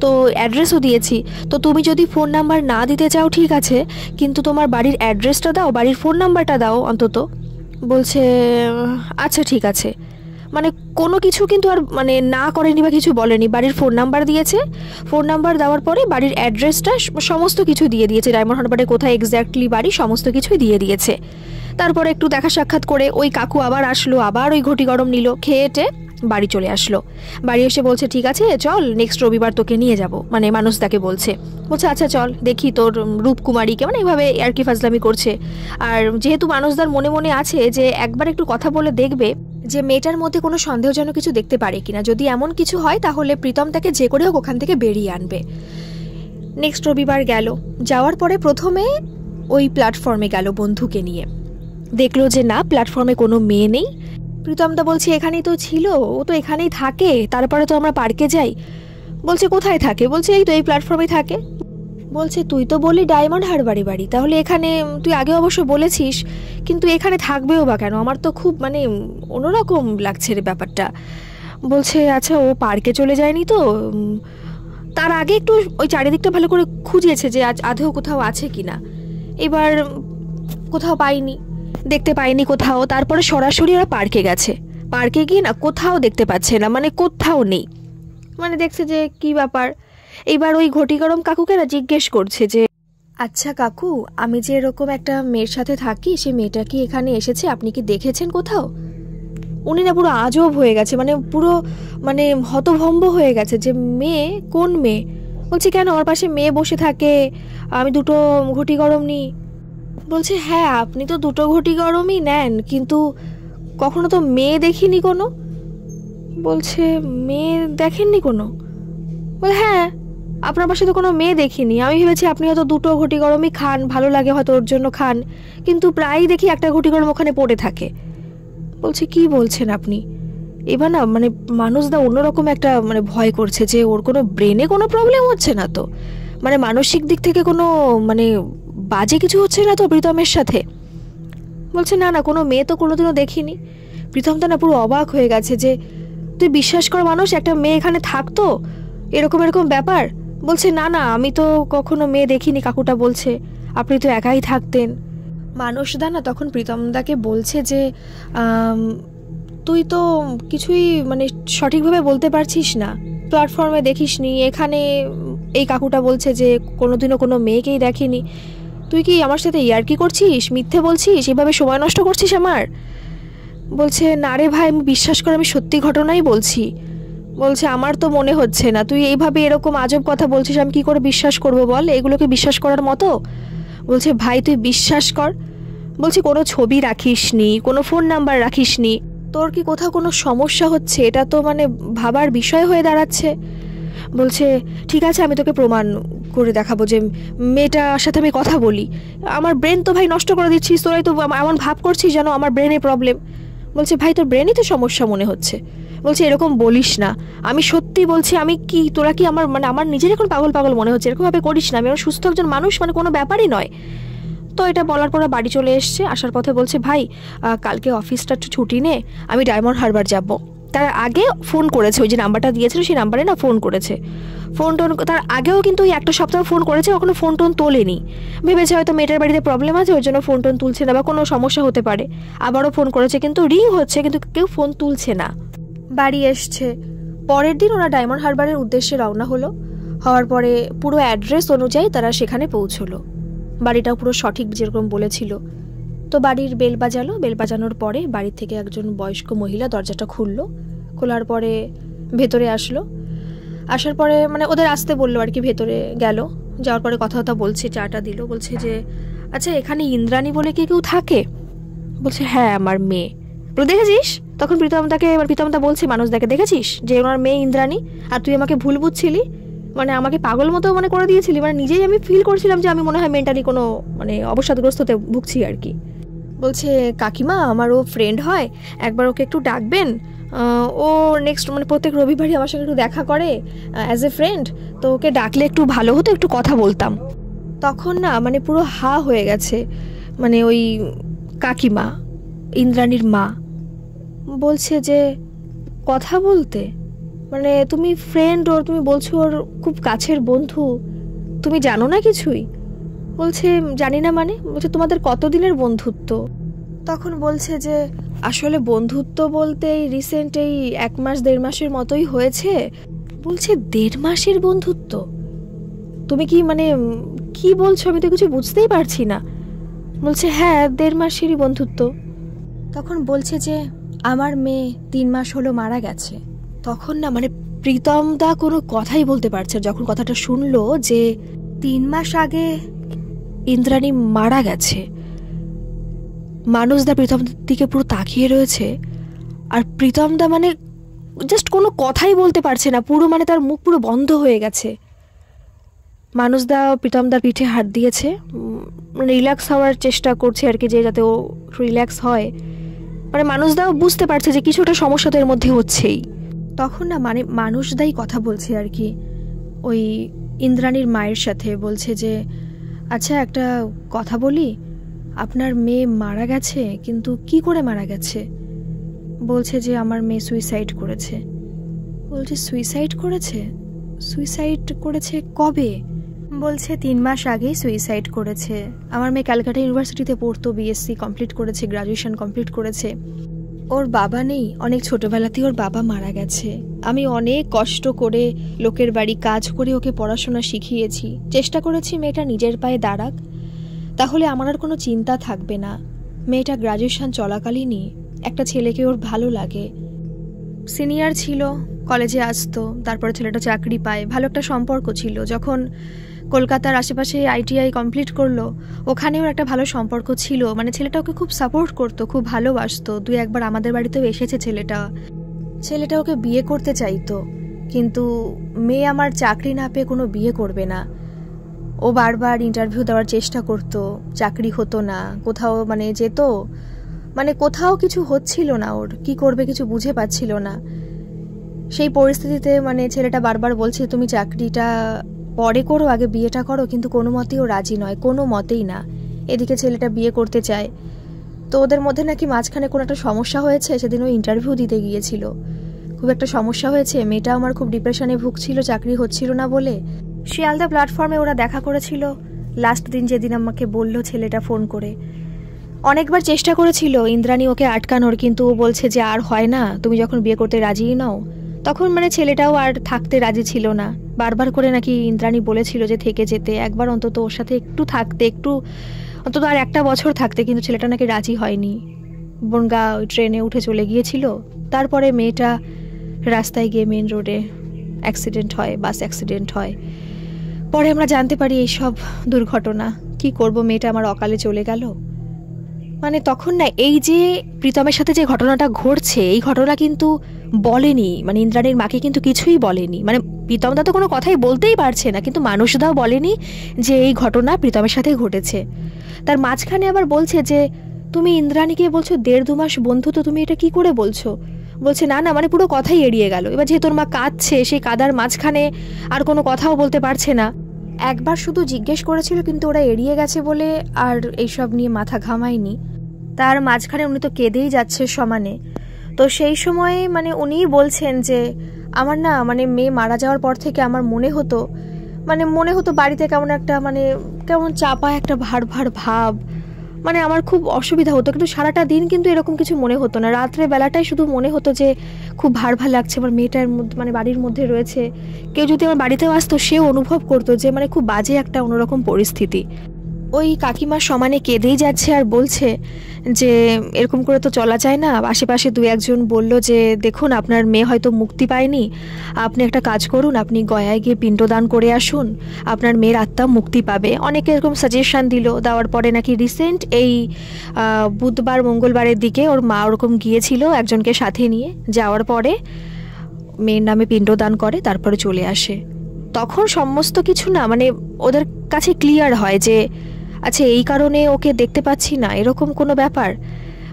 তো অ্যাড্রেসও দিয়েছি। তো তুমি যদি ফোন নাম্বার না দিতে চাও ঠিক আছে, কিন্তু তোমার বাড়ির অ্যাড্রেসটা দাও, বাড়ির ফোন নাম্বারটা দাও অন্তত। বলছে আচ্ছা ঠিক আছে, কোনো কিছু কিন্তু আর না করেনি বা কিছু বলেনি, বাড়ির ফোন নাম্বার দিয়েছে, ফোন নাম্বার দেওয়ার পরে বাড়ির অ্যাড্রেসটা সমস্ত কিছু দিয়ে দিয়েছে, ডায়মন্ড হারবারে কোথায় এক্স্যাক্টলি বাড়ি সমস্ত কিছুই দিয়ে দিয়েছে। তারপরে একটু দেখা সাক্ষাৎ করে ওই কাকু আবার আসলো, আবার ওই ঘটি গরম নিল, খেয়েটে বাড়ি চলে আসলো। বাড়ি এসে বলছে ঠিক আছে চল নেক্সট রবিবার তোকে নিয়ে যাব, মানুষদাকে বলছে আচ্ছা চল দেখি তোর রূপকুমারীকে, এইভাবে আর কি ফাজলামি করছে। আর যেহেতু মানুষদার মনে মনে আছে যে একবার একটু কথা বলে দেখবে যে মেয়েটার মধ্যে কোনো সন্দেহজনক কিছু দেখতে পারে কিনা, যদি এমন কিছু হয় তাহলে প্রীতম তাকে যে করে হোক ওখান থেকে বেরিয়ে আনবে। নেক্সট রবিবার গেল, যাওয়ার পরে প্রথমে ওই প্ল্যাটফর্মে গেল বন্ধুকে নিয়ে, দেখলো যে না প্ল্যাটফর্মে কোনো মেয়ে নেই। প্রীতমদা বলছে এখানেই তো ছিল, ও তো এখানেই থাকে, তারপরে তো আমরা পার্কে যাই। বলছে কোথায় থাকে? বলছে এই তো এই প্ল্যাটফর্মে থাকে। বলছে তুই তো বললি ডায়মন্ড হারবারে বাড়ি, তাহলে এখানে তুই আগে অবশ্য বলেছিস, কিন্তু এখানে থাকবেও বা কেন? আমার তো খুব অন্যরকম লাগছে রে ব্যাপারটা। বলছে আচ্ছা ও পার্কে চলে যায়নি তো, তার আগে একটু ওই চারিদিকটা ভালো করে খুঁজেছে যে আধেও কোথাও আছে কিনা, এবার কোথাও পাইনি, দেখতে পাইনি কোথাও। তারপরে সরাসরি ওরা পার্কে গেছে, পার্কে গিয়ে না কোথাও দেখতে পাচ্ছে না, কোথাও নেই, দেখছে যে কি ব্যাপার। এবার ওই ঘটি গরম কাকুকে না জিজ্ঞেস করছে যে আচ্ছা কাকু, আমি যে এরকম একটা মেয়ের সাথে থাকি, সে মেয়েটা কি এখানে এসেছে, আপনি কি দেখেছেন কোথাও? উনি না পুরো আজব হয়ে গেছে, মানে পুরো মানে হতভম্ব হয়ে গেছে যে মেয়ে, কোন মেয়ে? বলছে কেন, আমার পাশে মেয়ে বসে থাকে, আমি 2টো ঘটি গরম নিই। বলছে হ্যাঁ আপনি তো 2টো ঘটি গরমই নেন, কিন্তু কখনো তো মেয়ে দেখিনি কোনো। বলছে মেয়ে দেখেননি কোনো? বলে হ্যাঁ, আপনার পাশে তো কোনো মেয়ে দেখিনি, আমি ভেবেছি আপনি হয়তো 2টো ঘটি গরমই খান, ভালো লাগে হয়তো ওর জন্য খান, কিন্তু প্রায়ই দেখি একটা ঘটি গরম ওখানে পড়ে থাকে। বলছে কি বলছেন আপনি? এবার না মানে মানুষদা অন্যরকম একটা মানে ভয় করছে যে ওর কোনো ব্রেনে কোনো প্রবলেম হচ্ছে না তো, মানে মানসিক দিক থেকে কোনো মানে বাজে কিছু হচ্ছে না তো প্রীতমের সাথে? বলছে না না, কোনো মেয়ে তো কোনোদিনও দেখিনি। প্রীতম তো না পুরো অবাক হয়ে গেছে যে তুই বিশ্বাস কর মানুষ, একটা মেয়ে এখানে থাকতো, এরকম এরকম ব্যাপার। বলছে না না, আমি তো কখনো মেয়ে দেখিনি, কাকুটা বলছে আপনি তো একাই থাকতেন। মানুষদা না তখন প্রীতমদাকে বলছে যে তুই তো কিছুই মানে সঠিকভাবে বলতে পারছিস না, প্ল্যাটফর্মে দেখিসনি, এখানে এই কাকুটা বলছে যে কোনোদিনও কোনো মেয়েকেই দেখেনি, তুই কি আমার সাথে ইয়ার্কি করছিস, মিথ্যে বলছিস, এভাবে সময় নষ্ট করছিস আমার? বলছে না রে ভাই, আমি বিশ্বাস করে আমি সত্যি ঘটনাই বলছি। বলছে আমার তো মনে হচ্ছে না, তুই এইভাবে এরকম আজব কথা বলছিস, আমি কি করে বিশ্বাস করব বল, এগুলোকে বিশ্বাস করার মতো? বলছে ভাই তুই বিশ্বাস কর। বলছি কোনো ছবি রাখিসনি, কোনো ফোন নাম্বার রাখিসনি, তোর কি কোথাও কোনো সমস্যা হচ্ছে? এটা তো মানে ভাবার বিষয় হয়ে দাঁড়াচ্ছে। বলছে ঠিক আছে, আমি তোকে প্রমাণ করে দেখাবো যে মেয়েটার সাথে আমি কথা বলি। আমার ব্রেন তো ভাই নষ্ট করে দিচ্ছিস, তোরাই তো এমন ভাব করছিস যেন আমার ব্রেনে প্রবলেম। বলছে ভাই তোর ব্রেনই তো সমস্যা মনে হচ্ছে। বলছে এরকম বলিস না, আমি সত্যি বলছি, আমি কি তোরা কি আমার মানে আমার নিজের এখন পাগল পাগল মনে হচ্ছে, এরকমভাবে করিস না, আমি সুস্থ একজন মানুষ, মানে কোনো ব্যাপারই নয়। তো এটা বলার পরে বাড়ি চলে এসছে। আসার পথে বলছে ভাই কালকে অফিসটা একটু ছুটি নে, আমি ডায়মন্ড হারবার যাব। তার আগে ফোন করেছে, ওই যে নাম্বারটা দিয়েছিল সেই নাম্বারে না ফোন করেছে। ফোন টোন তার আগেও কিন্তু ওই একটা সপ্তাহ ফোন করেছে, কখনো ফোন টোন তোলেনি, ভেবেছে হয়তো মেয়েটার বাড়িতে প্রবলেম আছে ওই জন্য ফোন টোন তুলছে না বা কোনো সমস্যা হতে পারে। আবারও ফোন করেছে কিন্তু রিং হচ্ছে, কিন্তু কেউ ফোন তুলছে না। বাড়ি এসছে, পরের দিন ওরা ডায়মন্ড হারবারের উদ্দেশ্যে রওনা হলো। হওয়ার পরে পুরো অ্যাড্রেস অনুযায়ী তারা সেখানে পৌঁছলো, বাড়িটাও পুরো সঠিক যেরকম বলেছিল। তো বাড়ির বেল বাজালো, বেল বাজানোর পরে বাড়ির থেকে একজন বয়স্ক মহিলা দরজাটা খুললো, খোলার পরে ভেতরে আসলো। আসার পরে মানে ওদের আসতে বললো আর কি, ভেতরে গেল, যাওয়ার পরে কথা বলছে, চাটা দিল। বলছে যে আচ্ছা এখানে ইন্দ্রাণী বলে কি কেউ থাকে? বলছে হ্যাঁ আমার মেয়ে। দেখেছিস? তখন প্রীতমদা বলছে মানুষদাকে, দেখেছিস যে ওনার মেয়ে ইন্দ্রাণী, আর তুই আমাকে ভুল বুঝছিলি, মানে আমাকে পাগল মতো মানে করে দিয়েছিলি, মানে নিজেই আমি ফিল করছিলাম যে আমি মনে হয় মেন্টালি কোনো মানে অবসাদগ্রস্ততে ভুগছি আর কি। বলছে কাকিমা আমার ও ফ্রেন্ড হয়, একবার ওকে একটু ডাকবেন, ও নেক্সট মানে প্রত্যেক রবিবারই আমার সঙ্গে একটু দেখা করে অ্যাজ এ ফ্রেন্ড, তো ওকে ডাকলে একটু ভালো হতো, একটু কথা বলতাম। তখন না মানে পুরো হা হয়ে গেছে মানে ওই কাকিমা, ইন্দ্রাণীর মা। বলছে যে কথা বলতে, মানে তুমি ফ্রেন্ড ওর, তুমি বলছো ওর খুব কাছের বন্ধু, তুমি জানো না কিছুই? বলছে জানি না মানে। বলছে তোমাদের কতদিনের বন্ধুত্ব? তখন বলছে যে আসলে বন্ধুত্ব বলতে রিসেন্ট এই 1 মাস 1.5 মাসের মতোই হয়েছে। বলছে 1.5 মাসের বন্ধুত্ব? তুমি কি মানে কি বলছো, আমি তো কিছু বুঝতেই পারছি না। বলছে হ্যাঁ 1.5 মাসেরই বন্ধুত্ব। তখন বলছে যে আমার মেয়ে 3 মাস হলো মারা গেছে। তখন না মানে প্রীতমদা কোনো কথাই বলতে পারছে, যখন কথাটা শুনলো যে 3 মাস আগে ইন্দ্রাণী মারা গেছে। মানুষদা প্রীতমদার দিকে পুরো তাকিয়ে রয়েছে, আর প্রীতমদা মানে জাস্ট কোনো কথাই বলতে পারছে না, পুরো মানে তার মুখ পুরো বন্ধ হয়ে গেছে। মানুষদা প্রীতমদার পিঠে হাত দিয়েছে, মানে রিল্যাক্স হওয়ার চেষ্টা করছে আর কি, যে যাতে ও রিল্যাক্স হয়। মানে মানুষদাও বুঝতে পারছে যে কিছুটা সমস্যা তো এর মধ্যে হচ্ছেই। তখন না মানে মানুষদাই কথা বলছে আর কি ওই ইন্দ্রাণীর মায়ের সাথে। বলছে যে আচ্ছা একটা কথা বলি, আপনার মেয়ে মারা গেছে, কিন্তু কি করে মারা গেছে? বলছে যে আমার মেয়ে সুইসাইড করেছে। বলছে সুইসাইড করেছে? সুইসাইড করেছে কবে? বলছে 3 মাস আগেই সুইসাইড করেছে। আমার মেয়ে ক্যালকাটা ইউনিভার্সিটিতে পড়তো, বিএসসি কমপ্লিট করেছে, গ্রাজুয়েশন কমপ্লিট করেছে। ওর বাবা নেই, অনেক ছোটবেলাতেই ওর বাবা মারা গেছে। আমি অনেক কষ্ট করে লোকের বাড়ি কাজ করে ওকে পড়াশোনা শিখিয়েছি, চেষ্টা করেছি মেয়েটা নিজের পায়ে দাঁড়াক, তাহলে আমার আর কোনো চিন্তা থাকবে না। মেয়েটা গ্রাজুয়েশন চলাকালীনই একটা ছেলেকে ওর ভালো লাগে। সিনিয়র ছিল, কলেজে আসতো, তারপরে ছেলেটা চাকরি পায়, ভালো একটা সম্পর্ক ছিল। যখন কলকাতার আশেপাশে ITI কমপ্লিট করলো, ওখানেও একটা ভালো সম্পর্ক ছিল, মানে ছেলেটা ওকে খুব সাপোর্ট করতো, খুব ভালোবাসতো। 2-1 বার আমাদের বাড়িতেও এসেছে ছেলেটা ওকে বিয়ে করতে চাইতো, কিন্তু মেয়ে আমার চাকরি না পেয়ে কোনো বিয়ে করবে না। ও বারবার ইন্টারভিউ দেওয়ার চেষ্টা করতো, চাকরি হতো না, কোথাও মানে যেত, মানে কোথাও কিছু হচ্ছিল না, ওর কি করবে কিছু বুঝে পাচ্ছিল না। সেই পরিস্থিতিতে মানে ছেলেটা বারবার বলছে তুমি চাকরিটা পরে করো, আগে বিয়েটা করো, কিন্তু কোনো মতেই ও রাজি নয়, কোনো মতেই না। এদিকে ছেলেটা বিয়ে করতে চায়। তো ওদের মধ্যে নাকি মাঝখানে কোনো একটা সমস্যা হয়েছে, সেদিন ও ইন্টারভিউ দিতে গিয়েছিল, খুব একটা সমস্যা হয়েছে, মেয়েটা আমার খুব ডিপ্রেশনে ভুগছিল, চাকরি হচ্ছিল না বলে। শিয়ালদা প্ল্যাটফর্মে ওরা দেখা করেছিল লাস্ট দিন, যেদিন আমাকে বললো ছেলেটা ফোন করে। অনেকবার চেষ্টা করেছিল ইন্দ্রাণী ওকে আটকানোর, কিন্তু ও বলছে যে আর হয় না, তুমি যখন বিয়ে করতে রাজিই নাও। তখন মানে ছেলেটাও আর থাকতে রাজি ছিল না, বারবার করে নাকি ইন্দ্রাণী বলেছিল যে থেকে যেতে, একবার অন্তত ওর সাথে একটু থাকতে, একটু অন্তত আর 1 বছর থাকতে, কিন্তু ছেলেটা নাকি রাজি হয়নি। বনগা ওই ট্রেনে উঠে চলে গিয়েছিল। তারপরে মেয়েটা রাস্তায় গিয়ে মেন রোডে অ্যাক্সিডেন্ট হয়, বাস অ্যাক্সিডেন্ট হয়। পরে আমরা জানতে পারি এইসব দুর্ঘটনা। কি করব, মেয়েটা আমার অকালে চলে গেল। মানে তখন না, এই যে প্রীতমের সাথে যে ঘটনাটা ঘটছে, এই ঘটনা কিন্তু বলেনি, মানে ইন্দ্রাণীর মাকে কিন্তু কিছুই বলেনি। মানে প্রীতমদা তো কোনো কথাই বলতেই পারছে না, কিন্তু মানুষদাও বলেনি যে এই ঘটনা প্রীতমের সাথে ঘটেছে। তার মাঝখানে আবার বলছে যে তুমি ইন্দ্রাণীকে বলছো 1.5-2 মাস বন্ধু, তো তুমি এটা কি করে বলছো? বলছে না না, মানে পুরো কথাই এড়িয়ে গেল। এবার যেহেতু তোর মা কাঁদছে, সেই কাদার মাঝখানে আর কোনো কথাও বলতে পারছে না। একবার শুধু জিজ্ঞেস করেছিল, কিন্তু ওরা এড়িয়ে গেছে বলে আর এইসব নিয়ে মাথা ঘামায়নি। তার মাঝখানে উনি তো কেঁদেই যাচ্ছে সমানে। তো সেই সময়ে মানে উনিই বলছেন যে আমার না, মানে মেয়ে মারা যাওয়ার পর থেকে আমার মনে হতো বাড়িতে কেমন একটা, মানে কেমন চাপা একটা ভার ভাব, মানে আমার খুব অসুবিধা হতো। কিন্তু সারাটা দিন কিন্তু এরকম কিছু মনে হতো না, রাত্রে বেলাটাই শুধু মনে হতো যে খুব ভার লাগছে, আমার মেয়েটার মধ্যে, মানে বাড়ির মধ্যে রয়েছে। কেউ যদি আমার বাড়িতেও আসতো, সেও অনুভব করতো যে মানে খুব বাজে একটা অন্যরকম পরিস্থিতি। ওই কাকিমার সমানে কেঁদেই যাচ্ছে আর বলছে যে এরকম করে তো চলা যায় না। আশেপাশে 2-1 জন বলল যে দেখুন আপনার মেয়ে হয়তো মুক্তি পায়নি, আপনি একটা কাজ করুন, আপনি গয়ায় গিয়ে পিণ্ডদান করে আসুন, আপনার মেয়ের আত্মা মুক্তি পাবে। অনেকে এরকম সাজেশন দিল। দেওয়ার পরে নাকি রিসেন্ট এই বুধবার মঙ্গলবারের দিকে ওর মা ওরকম গিয়েছিল একজনকে সাথে নিয়ে, যাওয়ার পরে মেয়ের নামে পিণ্ডদান করে, তারপরে চলে আসে। তখন সমস্ত কিছু না, মানে ওদের কাছে ক্লিয়ার হয় যে আচ্ছা এই কারণে ওকে দেখতে পাচ্ছি না, এরকম কোনো ব্যাপার।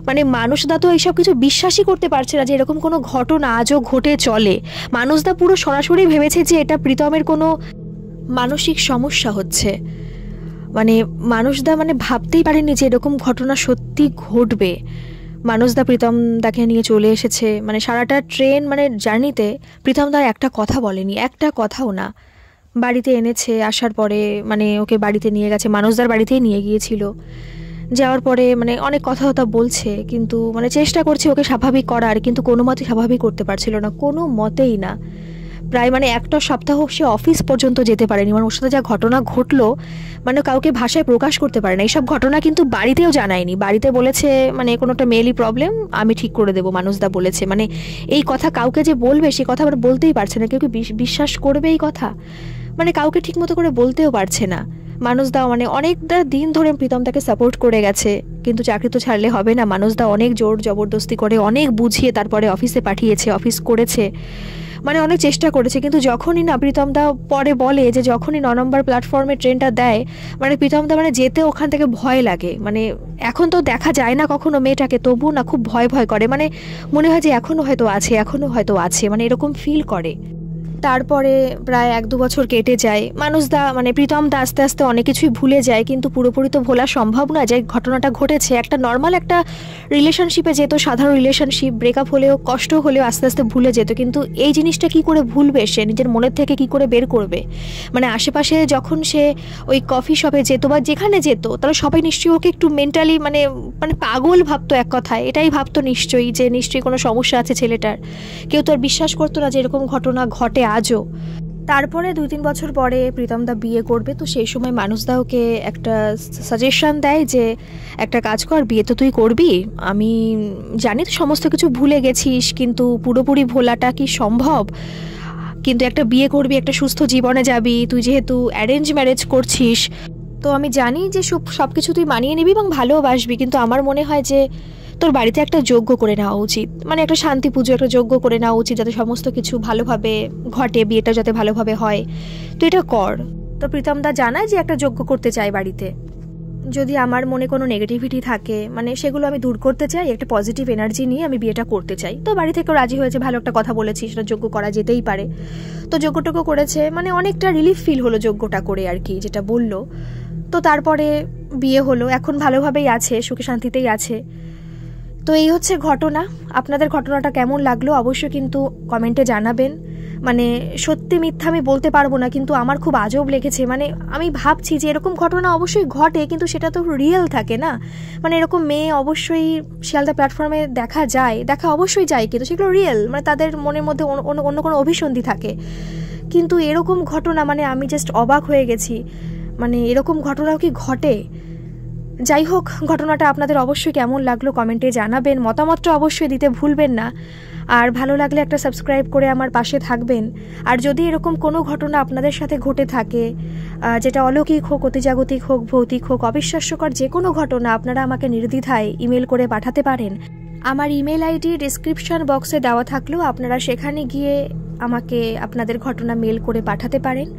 মানে মানুষদা তো এইসব কিছু বিশ্বাসই করতে পারছে না যে এরকম কোনো ঘটনা আজও ঘটে চলে। মানুষদা পুরো সরাসরি ভেবেছে যে এটা প্রীতমের কোনো মানসিক সমস্যা হচ্ছে। মানে মানুষদা মানে ভাবতেই পারেনি যে এরকম ঘটনা সত্যি ঘটবে। মানুষদা প্রীতমদাকে নিয়ে চলে এসেছে, মানে সারাটা ট্রেন মানে জার্নিতে প্রীতমদা একটা কথা বলেনি, একটা কথাও না। বাড়িতে এনেছে, আসার পরে মানে ওকে বাড়িতে নিয়ে গেছে, মানুষদার বাড়িতেই নিয়ে গিয়েছিল। যাওয়ার পরে মানে অনেক কথা বলছে, কিন্তু মানে চেষ্টা করছে ওকে স্বাভাবিক করার, কিন্তু কোনো মতেই স্বাভাবিক করতে পারছিল না, কোনো মতেই না। প্রায় মানে 1 সপ্তাহ সে অফিস পর্যন্ত যেতে পারেনি। মানে ওর সাথে যা ঘটনা ঘটলো, মানে কাউকে ভাষায় প্রকাশ করতে পারে না। এইসব ঘটনা কিন্তু বাড়িতেও জানায়নি। বাড়িতে বলেছে মানে কোনো একটা মেয়েলি প্রবলেম, আমি ঠিক করে দেবো, মানুষদা বলেছে। মানে এই কথা কাউকে যে বলবে, সে কথা আবার বলতেই পারছে না। কেউ কি বিশ্বাস করবে এই কথা? মানে কাউকে ঠিক মতো করে বলতেও পারছে না। মানুষদা মানে অনেকটা দিন ধরে প্রীতম তাকে সাপোর্ট করে গেছে, কিন্তু চাকরি তো ছাড়লে হবে না। মানুষদা অনেক জোর জবরদস্তি করে, অনেক বুঝিয়ে তারপরে অফিসে পাঠিয়েছে, অফিস করেছে, মানে অনেক চেষ্টা করেছে। কিন্তু যখনই না প্রীতমদা পরে বলে যে যখনই 9 নম্বর প্ল্যাটফর্মে ট্রেনটা দেয়, মানে প্রীতমদা মানে যেতে ওখান থেকে ভয় লাগে। মানে এখন তো দেখা যায় না কখনো মেয়েটাকে, তবু না খুব ভয় করে, মানে মনে হয় যে এখনও হয়তো আছে, মানে এরকম ফিল করে। তারপরে প্রায় 1-2 বছর কেটে যায়। মানুষদা মানে প্রীতমদা আস্তে আস্তে অনেক কিছুই ভুলে যায়, কিন্তু পুরোপুরি তো ভোলা সম্ভব না। যে ঘটনাটা ঘটেছে একটা নর্মাল একটা রিলেশনশিপে যেত, সাধারণ রিলেশনশিপ, ব্রেকআপ হলেও কষ্ট হলেও আস্তে আস্তে ভুলে যেত। কিন্তু এই জিনিসটা কি করে ভুলবে সে, নিজের মনের থেকে কি করে বের করবে? মানে আশেপাশে যখন সে ওই কফি শপে যেত বা যেখানে যেত, তাহলে সবাই নিশ্চয়ই ওকে একটু মেন্টালি মানে পাগল ভাবতো, এক কথায় এটাই ভাবতো নিশ্চয়ই, যে নিশ্চয়ই কোনো সমস্যা আছে ছেলেটার। কেউ তো আর বিশ্বাস করতো না যে এরকম ঘটনা ঘটে আজও। তারপরে 2-3 বছর পরে প্রীতমদা বিয়ে করবে, তো সেই সময় মানুষদা ওকে একটা সাজেশন দেয় যে একটা কাজ কর, বিয়ে তো তুই করবি, আমি জানি তো সমস্ত কিছু ভুলে গেছিস, কিন্তু পুরোপুরি ভোলাটা কি সম্ভব, কিন্তু একটা বিয়ে করবি, একটা সুস্থ জীবনে যাবি, তুই যেহেতু অ্যারেঞ্জ ম্যারেজ করছিস, তো আমি জানি যে সব কিছু তুই মানিয়ে নিবি এবং ভালোবাসবি, কিন্তু আমার মনে হয় যে তোর বাড়িতে একটা যজ্ঞ করে নেওয়া উচিত, মানে একটা শান্তি পুজো, একটা যজ্ঞ করে নেওয়া উচিত, যাতে সমস্ত কিছু ভালোভাবে ঘটে, বিয়েটা যাতে ভালোভাবে হয়, তুই এটা কর। তো প্রীতমদা জানায় যে একটা যজ্ঞ করতে চাই বাড়িতে, যদি আমার মনে কোনো নেগেটিভিটি থাকে, মানে সেগুলো আমি দূর করতে চাই, একটা পজিটিভ এনার্জি নিয়ে আমি বিয়েটা করতে চাই। তো বাড়ি থেকেও রাজি হয়েছে, ভালো একটা কথা বলেছি, সেটা যজ্ঞ করা যেতেই পারে। তো যজ্ঞটুকু করেছে, মানে অনেকটা রিলিফ ফিল হলো যজ্ঞটা করে আর কি, যেটা বললো। তো তারপরে বিয়ে হলো, এখন ভালোভাবেই আছে, সুখে শান্তিতেই আছে। তো এই হচ্ছে ঘটনা। আপনাদের ঘটনাটা কেমন লাগলো অবশ্যই কিন্তু কমেন্টে জানাবেন। মানে সত্যি মিথ্যা আমি বলতে পারবো না, কিন্তু আমার খুব আজব লেগেছে। মানে আমি ভাবছি যে এরকম ঘটনা অবশ্যই ঘটে, কিন্তু সেটা তো রিয়েল থাকে না। মানে এরকম মেয়ে অবশ্যই শিয়ালদা প্ল্যাটফর্মে দেখা অবশ্যই যায়, কিন্তু সেগুলো রিয়েল, মানে তাদের মনের মধ্যে অন্য কোনো অভিসন্ধি থাকে। কিন্তু এরকম ঘটনা, মানে আমি জাস্ট অবাক হয়ে গেছি, মানে এরকম ঘটনাও কি ঘটে? যাই হোক, ঘটনাটা আপনাদের অবশ্যই কেমন লাগলো কমেন্টে জানাবেন, মতামতটা অবশ্যই দিতে ভুলবেন না। আর ভালো লাগলে একটা সাবস্ক্রাইব করে আমার পাশে থাকবেন। আর যদি এরকম কোনো ঘটনা আপনাদের সাথে ঘটে থাকে, যেটা অলৌকিক হোক, অতিজাগতিক হোক, ভৌতিক হোক, অবিশ্বাস্যকর যে কোনো ঘটনা, আপনারা আমাকে নির্দ্বিধায় ইমেল করে পাঠাতে পারেন। আমার ইমেল আইডি ডিসক্রিপশন বক্সে দেওয়া থাকলেও আপনারা সেখানে গিয়ে আমাকে আপনাদের ঘটনা মেল করে পাঠাতে পারেন।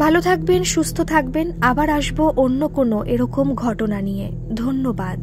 ভালো থাকবেন, সুস্থ থাকবেন, আবার আসবো অন্য কোনো এরকম ঘটনা নিয়ে। ধন্যবাদ।